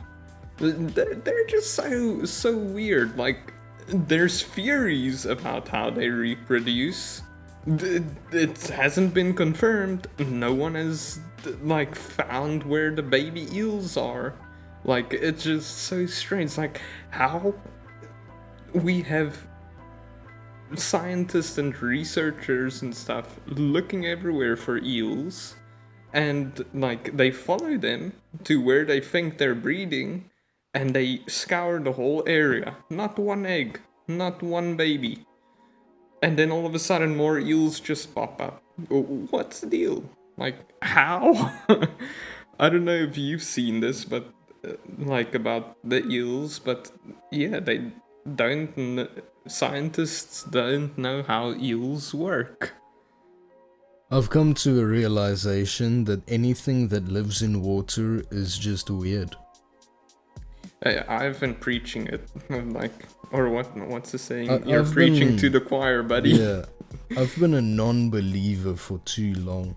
They're just so weird. Like, there's theories about how they reproduce. It hasn't been confirmed. No one has, like, found where the baby eels are. Like, it's just so strange. Like, how we have scientists and researchers and stuff looking everywhere for eels, and, like, they follow them to where they think they're breeding, and they scour the whole area. Not one egg, not one baby. And then all of a sudden more eels just pop up. What's the deal? Like, how? I don't know if you've seen this, but like, about the eels, but yeah, they don't, scientists don't know how eels work. I've come to a realization that anything that lives in water is just weird. I've been preaching it, like, or what's the saying? You're preaching to the choir, buddy. Yeah, I've been a non-believer for too long.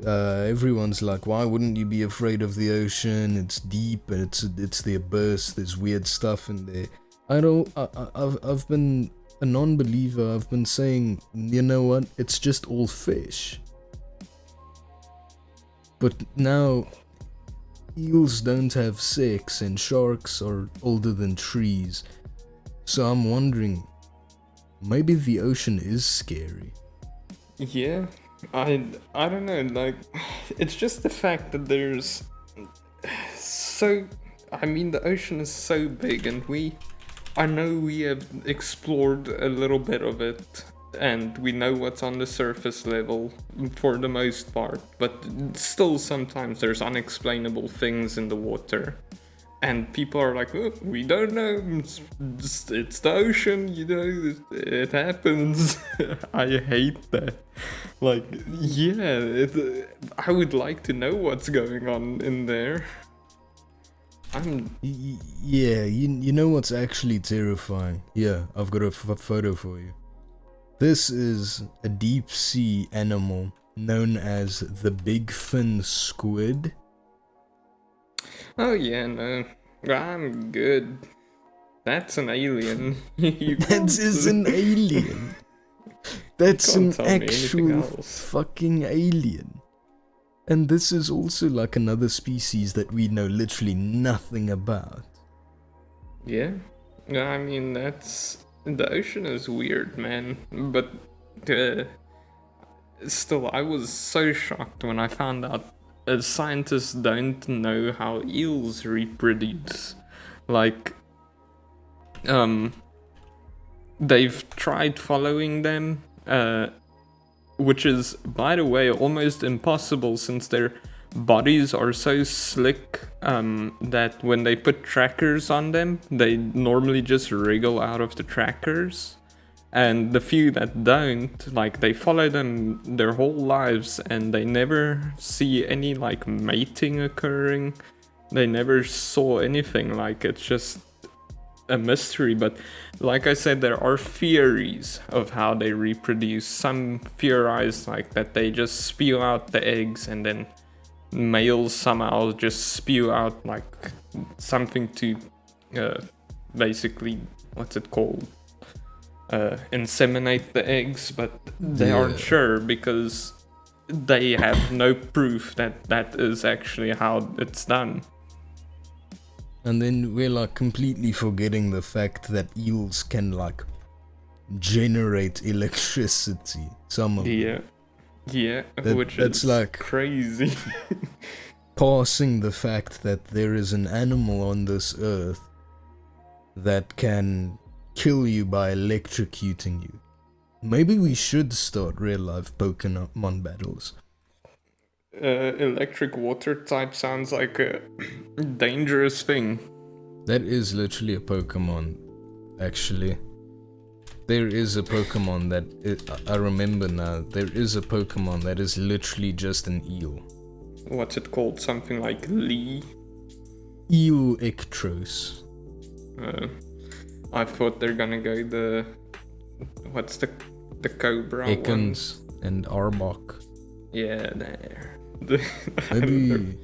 Everyone's like, why wouldn't you be afraid of the ocean? It's deep and it's the abyss. There's weird stuff in there. I've been a non-believer. I've been saying, you know what? It's just all fish. But now, eels don't have sex and sharks are older than trees. So I'm wondering, maybe the ocean is scary. Yeah, I don't know, like, it's just the fact that there's the ocean is so big, and I know we have explored a little bit of it, and we know what's on the surface level for the most part, but still sometimes there's unexplainable things in the water. And people are like, oh, we don't know, it's the ocean, you know, it happens. I hate that. Like, yeah, I would like to know what's going on in there. Yeah, you know what's actually terrifying? Yeah, I've got a photo for you. This is a deep sea animal known as the big fin squid. Oh yeah, no, I'm good. That's an alien. That is an alien. That's an actual fucking alien. And this is also like another species that we know literally nothing about. Yeah, I mean, that's The ocean is weird, man. But still, I was so shocked when I found out scientists don't know how eels reproduce. Like, they've tried following them, which is, by the way, almost impossible since their bodies are so slick that when they put trackers on them, they normally just wriggle out of the trackers. And the few that don't, like, they follow them their whole lives and they never see any, like, mating occurring. They never saw anything. Like, it's just a mystery. But like I said, there are theories of how they reproduce. Some theorize, like, that they just spew out the eggs and then males somehow just spew out, like, something to basically, what's it called? Inseminate the eggs, but they aren't sure because they have no proof that that is actually how it's done. And then we're like completely forgetting the fact that eels can like generate electricity. Some of them. Yeah, which that's is like crazy. Passing the fact that there is an animal on this earth that can kill you by electrocuting you. Maybe we should start real life Pokemon battles. Electric water type sounds like a dangerous thing. That is literally a Pokemon, actually. There is a Pokemon that, I remember now, there is a Pokemon that is literally just an eel. What's it called? Something like Lee? Eel Ectros. I thought they're gonna go the... What's the Cobra Ekans and Arbok. Yeah, there. Maybe...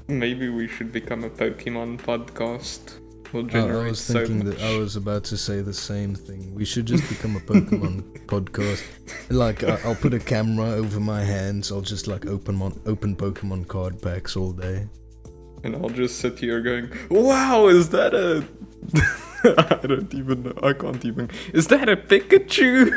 Maybe we should become a Pokemon podcast. We'll generate I was thinking that I was about to say the same thing. We should just become a Pokemon podcast. Like, I'll put a camera over my hands. I'll just like open Pokemon card packs all day. And I'll just sit here going, wow, is that a... I don't even know. I can't even... Is that a Pikachu?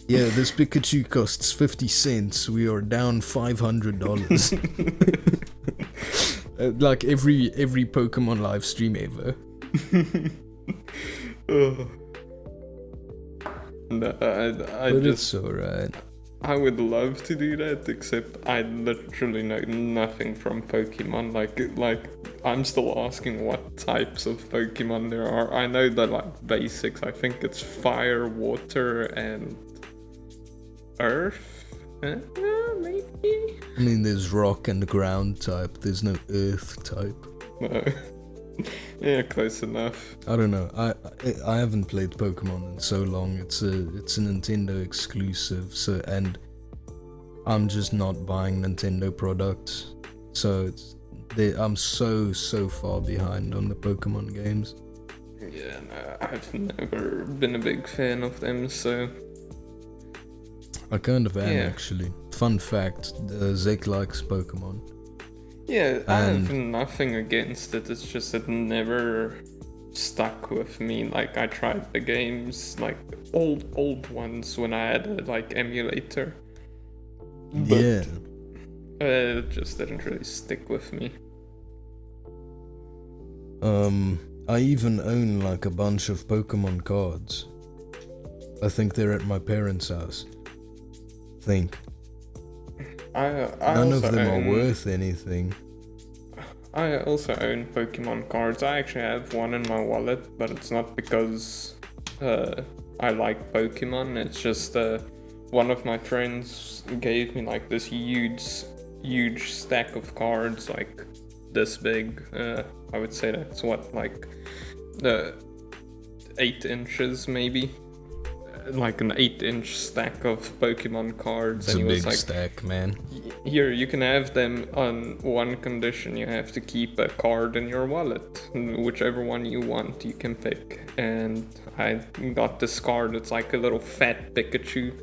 Yeah, this Pikachu costs 50 cents. We are down $500. Like every Pokemon live stream ever. No, I but just... it's alright. I would love to do that, except I literally know nothing from Pokemon. Like I'm still asking what types of Pokemon there are. I know the like basics. I think it's fire, water, and earth. Maybe. I mean, there's rock and ground type. There's no earth type. No. Yeah, close enough. I don't know. I haven't played Pokemon in so long. It's a Nintendo exclusive. So, and I'm just not buying Nintendo products. So I'm so far behind on the Pokemon games. Yeah, no, I've never been a big fan of them. So I kind of am actually. Fun fact: Zek likes Pokemon. Yeah, I have nothing against it. It's just it never stuck with me. Like I tried the games, like old ones when I had a like emulator. But, yeah. It just didn't really stick with me. I even own like a bunch of Pokemon cards. I think they're at my parents' house. None of them are worth anything. I also own Pokemon cards. I actually have one in my wallet, but it's not because I like Pokemon. It's just one of my friends gave me like this huge stack of cards, like this big. I would say that's what, like 8 inches maybe. Like an 8-inch stack of Pokemon cards. It's and a he was big like, stack, man. Here, you can have them on one condition. You have to keep a card in your wallet. Whichever one you want, you can pick. And I got this card. It's like a little fat Pikachu.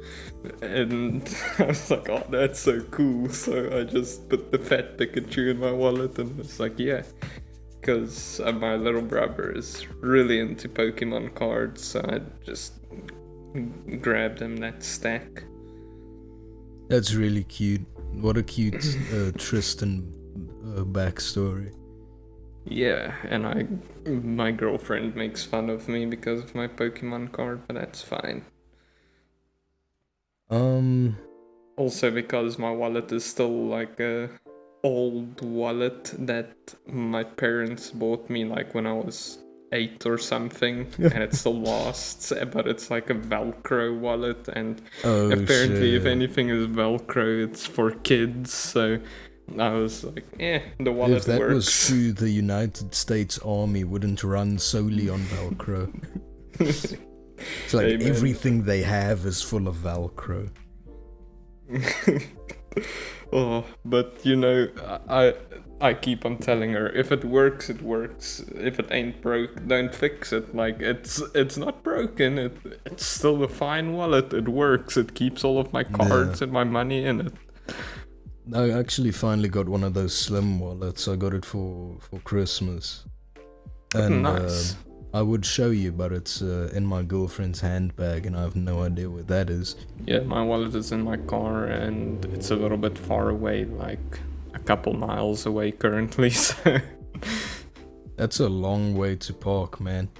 And I was like, oh, that's so cool. So I just put the fat Pikachu in my wallet. And it's like, yeah, because my little brother is really into Pokemon cards, so I just grabbed him that stack. That's really cute. What a cute Tristan backstory. Yeah, and my girlfriend makes fun of me because of my Pokemon card, but that's fine. Also because my wallet is still like a old wallet that my parents bought me like when I was 8 or something, and it still lasts, but it's like a Velcro wallet, and apparently if anything is Velcro, it's for kids, so I was like, the wallet works. If that was true, the United States Army wouldn't run solely on Velcro. It's like Amen. Everything they have is full of Velcro. Oh, but you know, I keep on telling her, if it works, it works. If it ain't broke, don't fix it. Like, it's not broken. It's still a fine wallet. It works. It keeps all of my cards and my money in it. I actually finally got one of those slim wallets. I got it for Christmas. And nice. I would show you, but it's in my girlfriend's handbag, and I have no idea where that is. Yeah, my wallet is in my car, and it's a little bit far away, like a couple miles away currently. So that's a long way to park, man.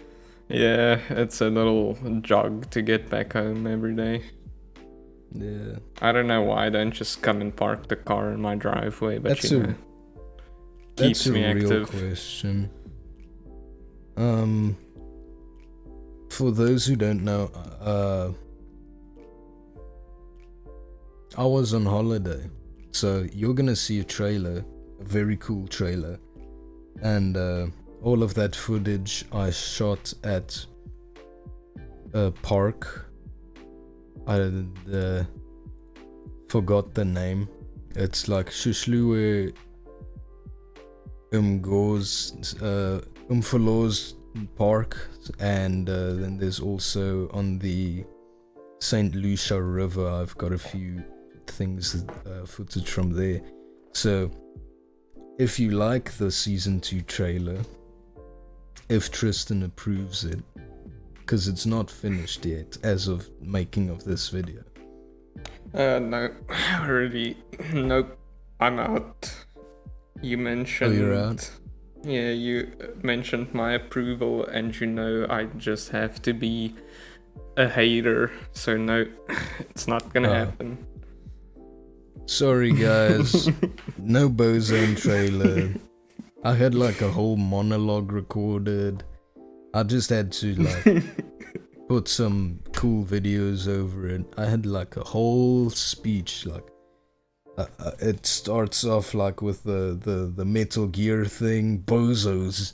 Yeah, it's a little jog to get back home every day. Yeah. I don't know why I don't just come and park the car in my driveway, but That's keeps me active. Real question. For those who don't know, I was on holiday, so you're gonna see a trailer, a very cool trailer, and all of that footage I shot at a park. I forgot the name. It's like Shushluwe Umfalo's Park, and then there's also on the St. Lucia River. I've got a few things, footage from there. So if you like the season 2 trailer, if Tristan approves it, because it's not finished yet as of making of this video. No, already, nope, I'm out. You mentioned... Oh, you're out? Yeah, you mentioned my approval, and you know I just have to be a hater, so no, it's not gonna happen. Sorry guys, no Bozone trailer. I had like a whole monologue recorded. I just had to like put some cool videos over it. I had like a whole speech, like it starts off like with the Metal Gear thing, bozos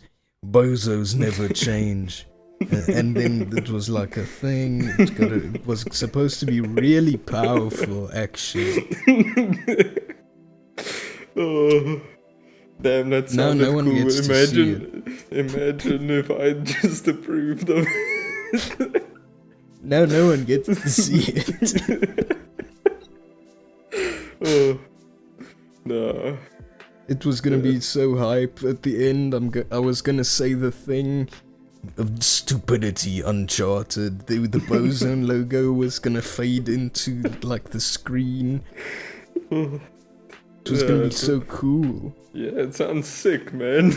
never change, and then it was like a thing. It was supposed to be really powerful, actually. Oh, damn, that sounded no one cool. gets to see it. Imagine if I just approved of it. Now no one gets to see it. Oh, no. It was gonna be so hype at the end. I was gonna say the thing of Stupidity, Uncharted. The Bozone logo was gonna fade into like the screen. It was gonna be so cool. Yeah, it sounds sick, man.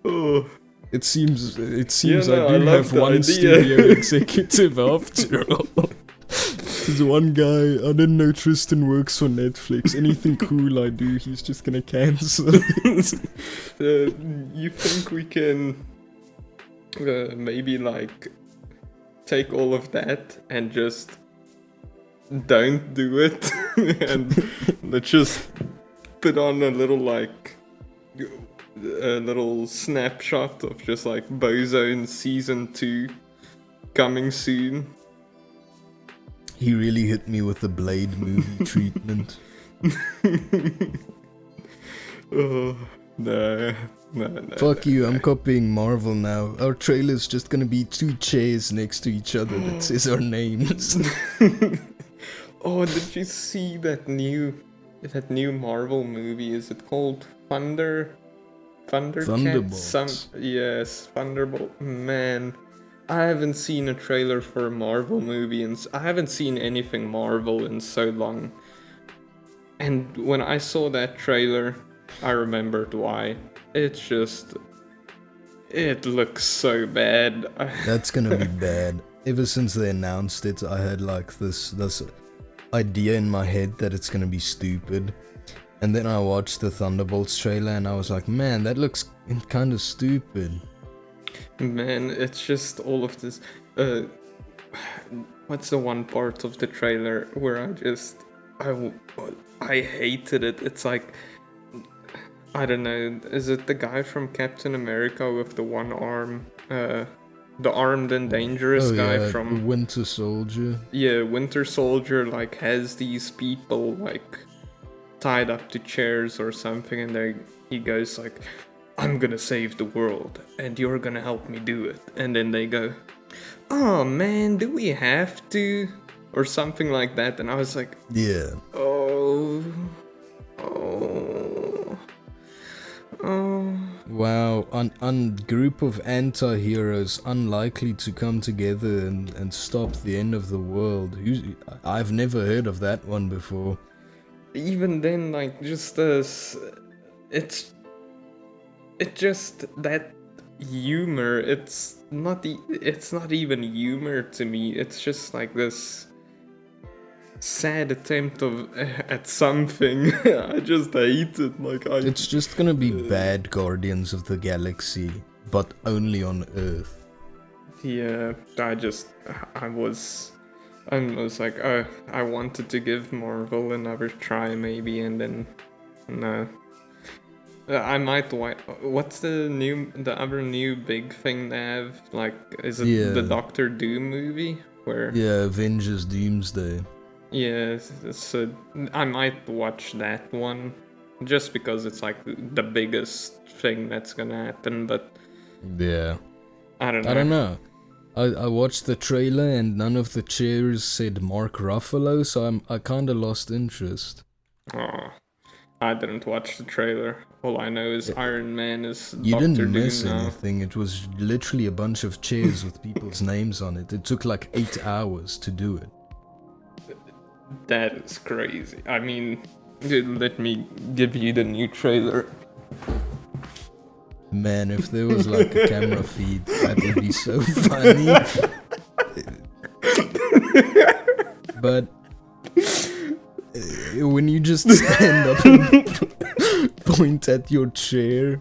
Oh. It seems Yeah, I do I have love one the idea. studio executive after all. There's one guy, I didn't know Tristan works for Netflix. Anything cool I do, he's just gonna cancel. You think we can maybe like take all of that and just don't do it and let's just put on a little snapshot of just like Bozone season 2 coming soon. He really hit me with the Blade movie treatment. Oh, no. Fuck you, I'm copying Marvel now. Our trailer's just gonna be 2 chairs next to each other that says our names. Oh, did you see that new that new Marvel movie. Is it called Thundercats? Thunderbolts. Yes, Thunderbolt. Man, I haven't seen a trailer for a Marvel movie, and I haven't seen anything Marvel in so long. And when I saw that trailer, I remembered why. It's just, it looks so bad. That's gonna be bad. Ever since they announced it, I had like this idea in my head that it's gonna be stupid. And then I watched the Thunderbolts trailer and I was like, man, that looks kind of stupid. Man, it's just all of this. What's the one part of the trailer where I hated it. It's like, I don't know, is it the guy from Captain America with the one arm? The armed and dangerous guy from Winter Soldier. Yeah, Winter Soldier, like, has these people like tied up to chairs or something, and he goes like, I'm gonna save the world and you're gonna help me do it. And then they go, oh man, do we have to? Or something like that. And I was like, yeah. Oh. Wow, group of anti-heroes unlikely to come together and stop the end of the world. I've never heard of that one before. Even then, like, just it's just that humor. It's not even humor to me. It's just like this sad attempt at something. I just hate it. It's just gonna be bad Guardians of the Galaxy, but only on Earth. Yeah, I was like, I wanted to give Marvel another try maybe, and then no. I might. What's the other new big thing they have? Like, is it the Doctor Doom movie? Yeah, Avengers Doomsday. Yeah, so I might watch that one, just because it's like the biggest thing that's gonna happen, but yeah, I don't know. I watched the trailer and none of the cheers said Mark Ruffalo, so I kinda lost interest. Oh, I didn't watch the trailer. All I know is Iron Man is You Dr. didn't miss Doom now. anything. It was literally a bunch of chairs with people's names on it. It took like 8 hours to do it. That is crazy. I mean, dude, let me give you the new trailer. Man, if there was like a camera feed, that would be so funny. But when you just stand up and point at your chair,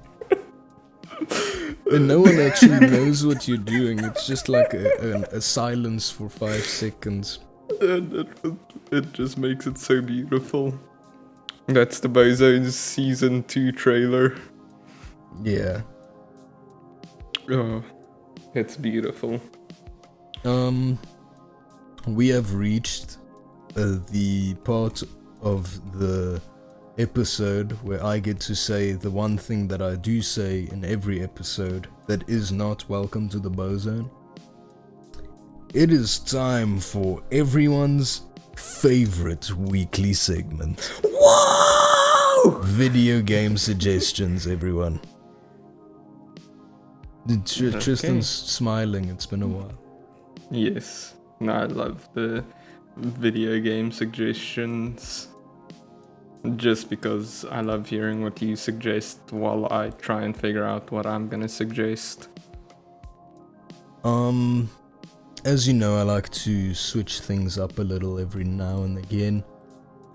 and no one actually knows what you're doing, it's just like a silence for 5 seconds. It just makes it so beautiful. That's the Bozone Season 2 trailer. Yeah. Oh, it's beautiful. We have reached the part of the episode where I get to say the one thing that I do say in every episode that is not welcome to the Bozone. It is time for everyone's favorite weekly segment. Whoa! Video game suggestions, everyone. Tristan's smiling, it's been a while. Yes, no, I love the video game suggestions. Just because I love hearing what you suggest while I try and figure out what I'm gonna suggest. As you know, I like to switch things up a little every now and again,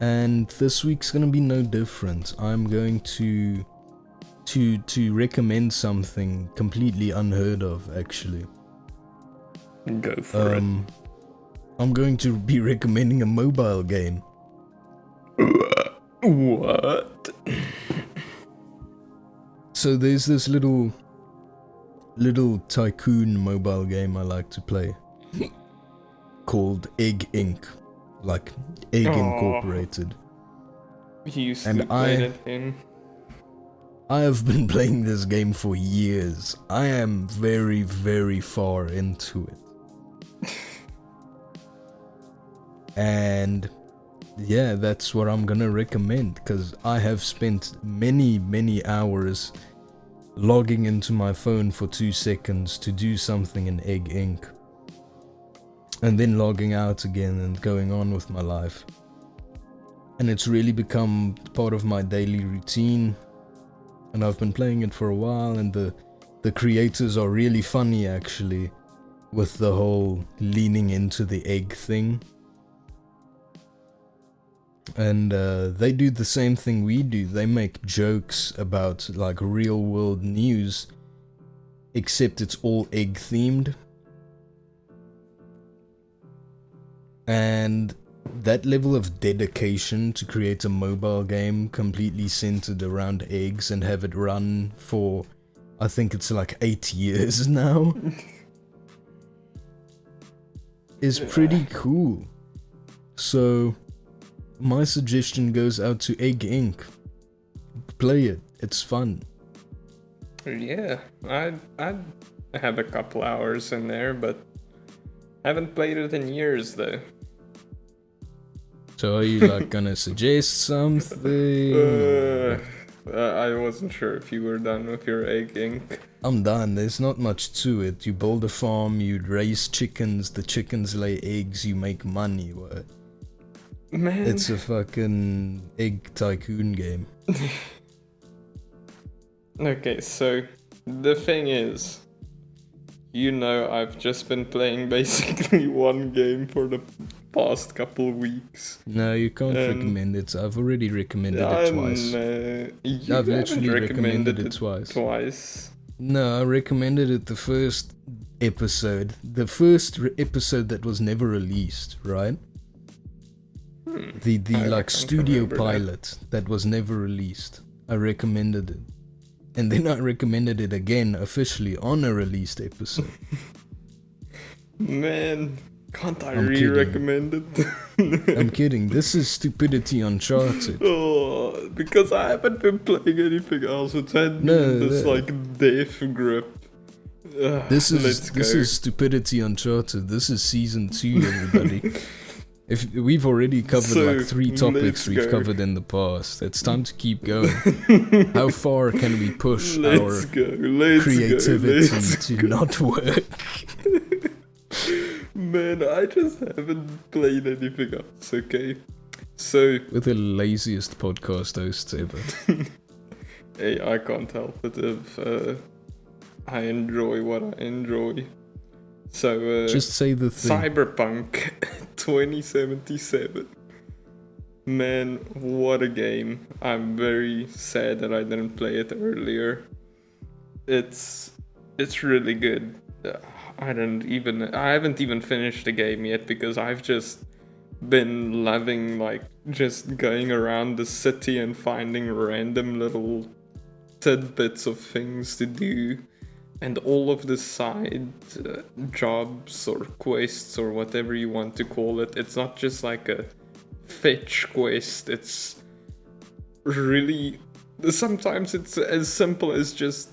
and this week's gonna be no different. I'm going to recommend something completely unheard of, actually. Go for it. I'm going to be recommending a mobile game. What? So there's this little tycoon mobile game I like to play called Egg Inc. Like Egg Incorporated. You stupid him. I have been playing this game for years. I am very, very far into it. And yeah, that's what I'm gonna recommend, because I have spent many hours logging into my phone for 2 seconds to do something in Egg Inc. and then logging out again and going on with my life. And it's really become part of my daily routine, and I've been playing it for a while, and the creators are really funny actually, with the whole leaning into the egg thing. And they do the same thing we do. They make jokes about like real world news, except it's all egg themed. And that level of dedication to create a mobile game completely centered around eggs and have it run for, I think it's like 8 years now, is pretty cool. So my suggestion goes out to Egg Inc. Play it, it's fun. Yeah, I'd have a couple hours in there, but haven't played it in years though. So are you like gonna suggest something? I wasn't sure if you were done with your Egg Inc. I'm done, there's not much to it. You build a farm, you raise chickens, the chickens lay eggs, you make money. What? Man. It's a fucking egg tycoon game. Okay, so the thing is, I've just been playing basically one game for the past couple weeks. No, you can't recommend it. I've already recommended it twice. I've literally recommended it twice. No, I recommended it the first episode. The first episode that was never released, right? The like studio pilot that was never released. I recommended it. And then I recommended it again officially on a released episode. Man, can't I re-recommend it? I'm kidding. This is Stupidity Uncharted. Oh, because I haven't been playing anything else. It's had this like death grip. This is Stupidity Uncharted. This is season 2, everybody. If we've already covered like 3 topics we've covered in the past, it's time to keep going. How far can we push our creativity to not work? Man, I just haven't played anything else, okay? So we're the laziest podcast hosts ever. Hey, I can't help it if I enjoy what I enjoy. So, just say the thing. Cyberpunk 2077. Man, what a game. I'm very sad that I didn't play it earlier. It's really good. I haven't even finished the game yet because I've just been loving like just going around the city and finding random little tidbits of things to do. And all of the side jobs or quests or whatever you want to call it, it's not just like a fetch quest. It's really, sometimes it's as simple as just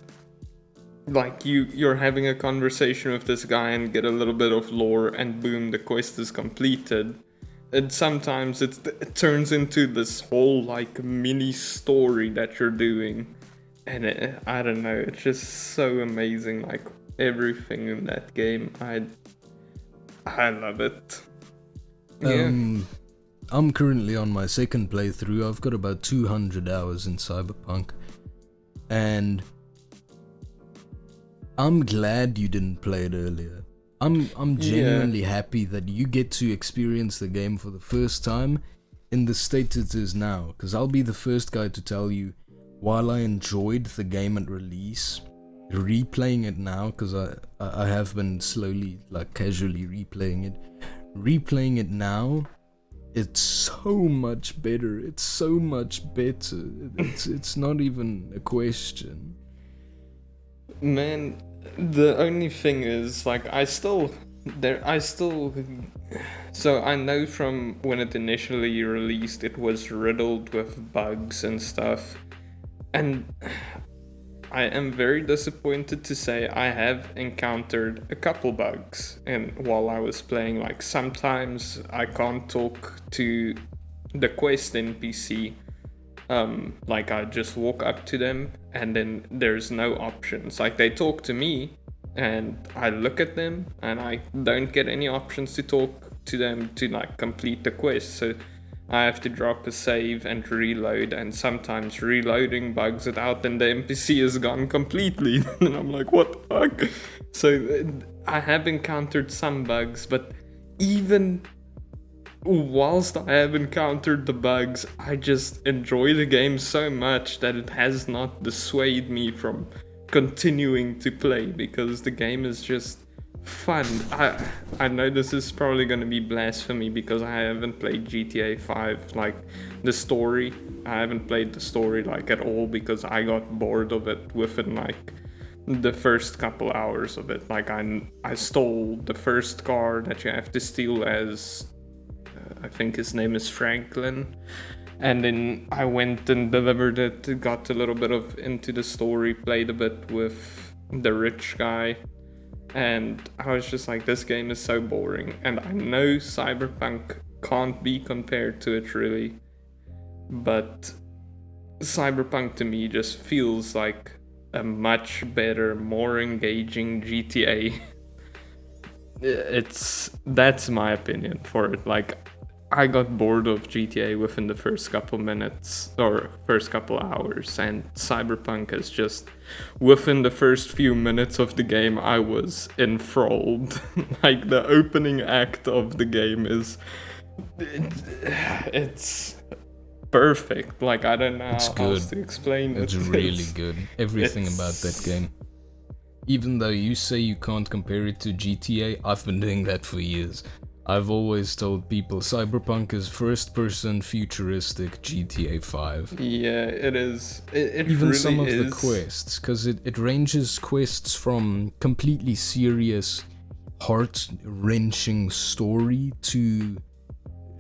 like you're having a conversation with this guy and get a little bit of lore and boom, the quest is completed. And sometimes it turns into this whole like mini story that you're doing. And I don't know, it's just so amazing, like everything in that game. I love it. Yeah. I'm currently on my second playthrough. I've got about 200 hours in Cyberpunk. And I'm glad you didn't play it earlier. I'm genuinely happy that you get to experience the game for the first time in the state it is now. Because I'll be the first guy to tell you, while I enjoyed the game at release, replaying it now, because I have been slowly, like casually replaying it now, it's so much better. It's so much better. It's not even a question. Man, the only thing is, like, so I know from when it initially released, it was riddled with bugs and stuff. And I am very disappointed to say I have encountered a couple bugs. And while I was playing, like sometimes I can't talk to the quest NPC, like I just walk up to them and then there's no options. Like they talk to me and I look at them and I don't get any options to talk to them to like complete the quest. So I have to drop a save and reload, and sometimes reloading bugs it out and the NPC is gone completely. And I'm like, what the fuck? So I have encountered some bugs, but even whilst I have encountered the bugs, I just enjoy the game so much that it has not dissuaded me from continuing to play, because the game is just fun. I know this is probably going to be blasphemy because I haven't played GTA 5, like the story. I haven't played the story like at all because I got bored of it within like the first couple hours of it. Like I stole the first car that you have to steal as I think his name is Franklin, and then I went and delivered it, got a little bit of into the story, played a bit with the rich guy, and I was just like, this game is so boring. And I know Cyberpunk can't be compared to it really, but Cyberpunk to me just feels like a much better, more engaging GTA. That's my opinion for it. Like, I got bored of GTA within the first couple minutes or first couple hours, and Cyberpunk is just within the first few minutes of the game I was enthralled. Like the opening act of the game it's perfect. Like I don't know how else to explain it. It's really good. Everything about that game. Even though you say you can't compare it to GTA, I've been doing that for years. I've always told people Cyberpunk is first-person futuristic GTA 5. Yeah, it is. It Even really some of is. the quests, because it ranges quests from completely serious, heart-wrenching story to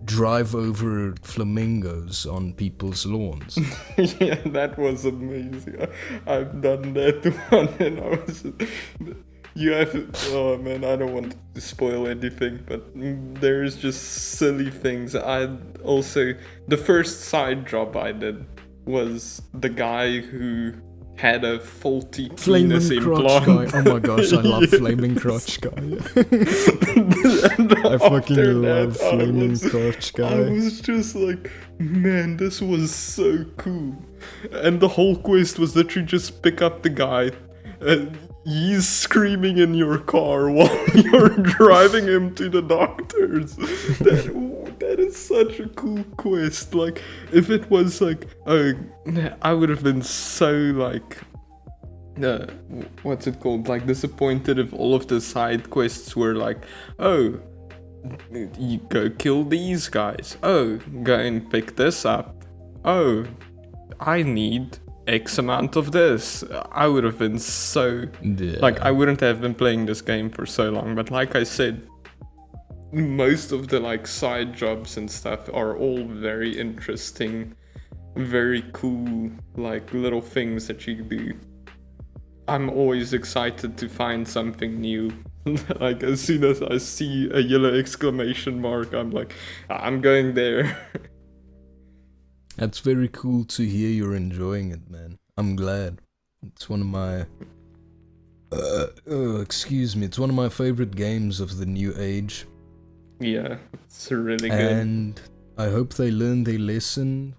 drive over flamingos on people's lawns. Yeah, that was amazing. I've done that one, and I was. You have. Oh man, I don't want to spoil anything, but there's just silly things. I also. The first side job I did was the guy who had a faulty penis implant. Guy. Oh my gosh, I love Flaming Crotch Guy. I fucking love Flaming Crotch Guy. I was just like, man, this was so cool. And the whole quest was that you just pick up the guy and he's screaming in your car while you're driving him to the doctors. That is such a cool quest. Like, if it was like, oh, I would have been so like, what's it called? Like disappointed if all of the side quests were like, oh, you go kill these guys. Oh, go and pick this up. Oh, I need X amount of this. I would have been so... Yeah. Like, I wouldn't have been playing this game for so long, but like I said, most of the like side jobs and stuff are all very interesting, very cool, like little things that you do. I'm always excited to find something new. Like, as soon as I see a yellow exclamation mark, I'm like, I'm going there. That's very cool to hear you're enjoying it, man. I'm glad. It's one of my... it's one of my favorite games of the new age. Yeah, it's really good. And I hope they learn their lesson,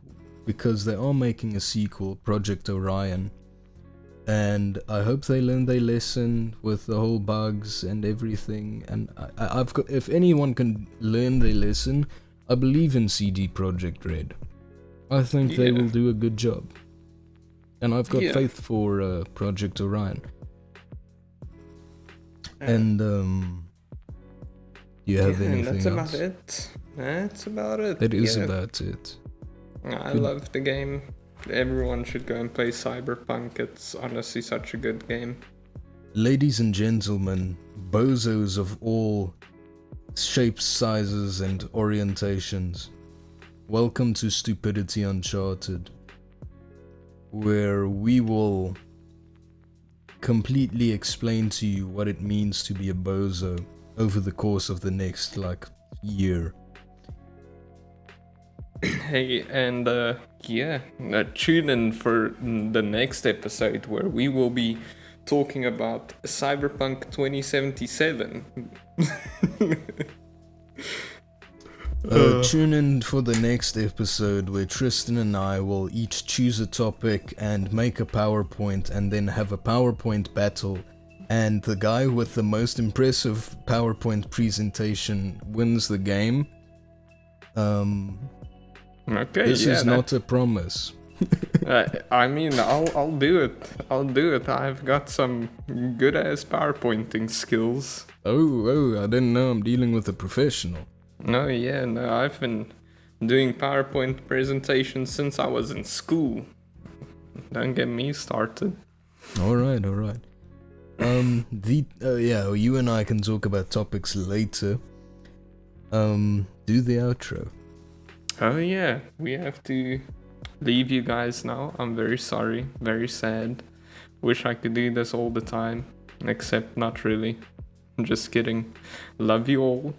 because they are making a sequel, Project Orion. And I hope they learn their lesson with the whole bugs and everything. And I've got, if anyone can learn their lesson, I believe in CD Projekt Red. I think they will do a good job. And I've got faith for Project Orion. And do you have anything else? That's about it. That is about it. I love the game. Everyone should go and play Cyberpunk. It's honestly such a good game. Ladies and gentlemen, bozos of all shapes, sizes, and orientations, welcome to Stupidity Uncharted, where we will completely explain to you what it means to be a bozo over the course of the next, year. Hey, and tune in for the next episode where we will be talking about Cyberpunk 2077. Tune in for the next episode where Tristan and I will each choose a topic and make a PowerPoint and then have a PowerPoint battle. And the guy with the most impressive PowerPoint presentation wins the game. Okay, this is not a promise. I mean, I'll do it. I'll do it. I've got some good ass PowerPointing skills. Oh, I didn't know I'm dealing with a professional. No, I've been doing PowerPoint presentations since I was in school. Don't get me started. Alright. You and I can talk about topics later. Do the outro. Oh yeah, we have to leave you guys now. I'm very sorry, very sad. Wish I could do this all the time, except not really. I'm just kidding. Love you all.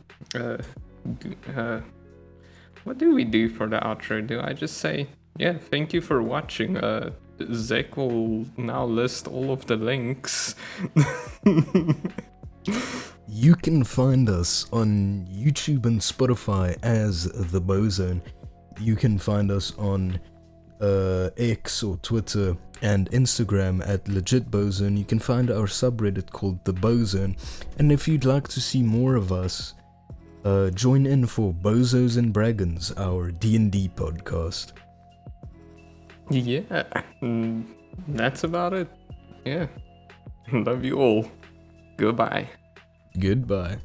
What do we do for the outro? Do I just say, yeah, thank you for watching. Zek will now list all of the links. You can find us on YouTube and Spotify as The Bozone. You can find us on X or Twitter and Instagram at Legit Bozone. You can find our subreddit called The Bozone. And if you'd like to see more of us, join in for Bozos and Dragons, our D&D podcast. Yeah, that's about it. Yeah. Love you all. Goodbye. Goodbye.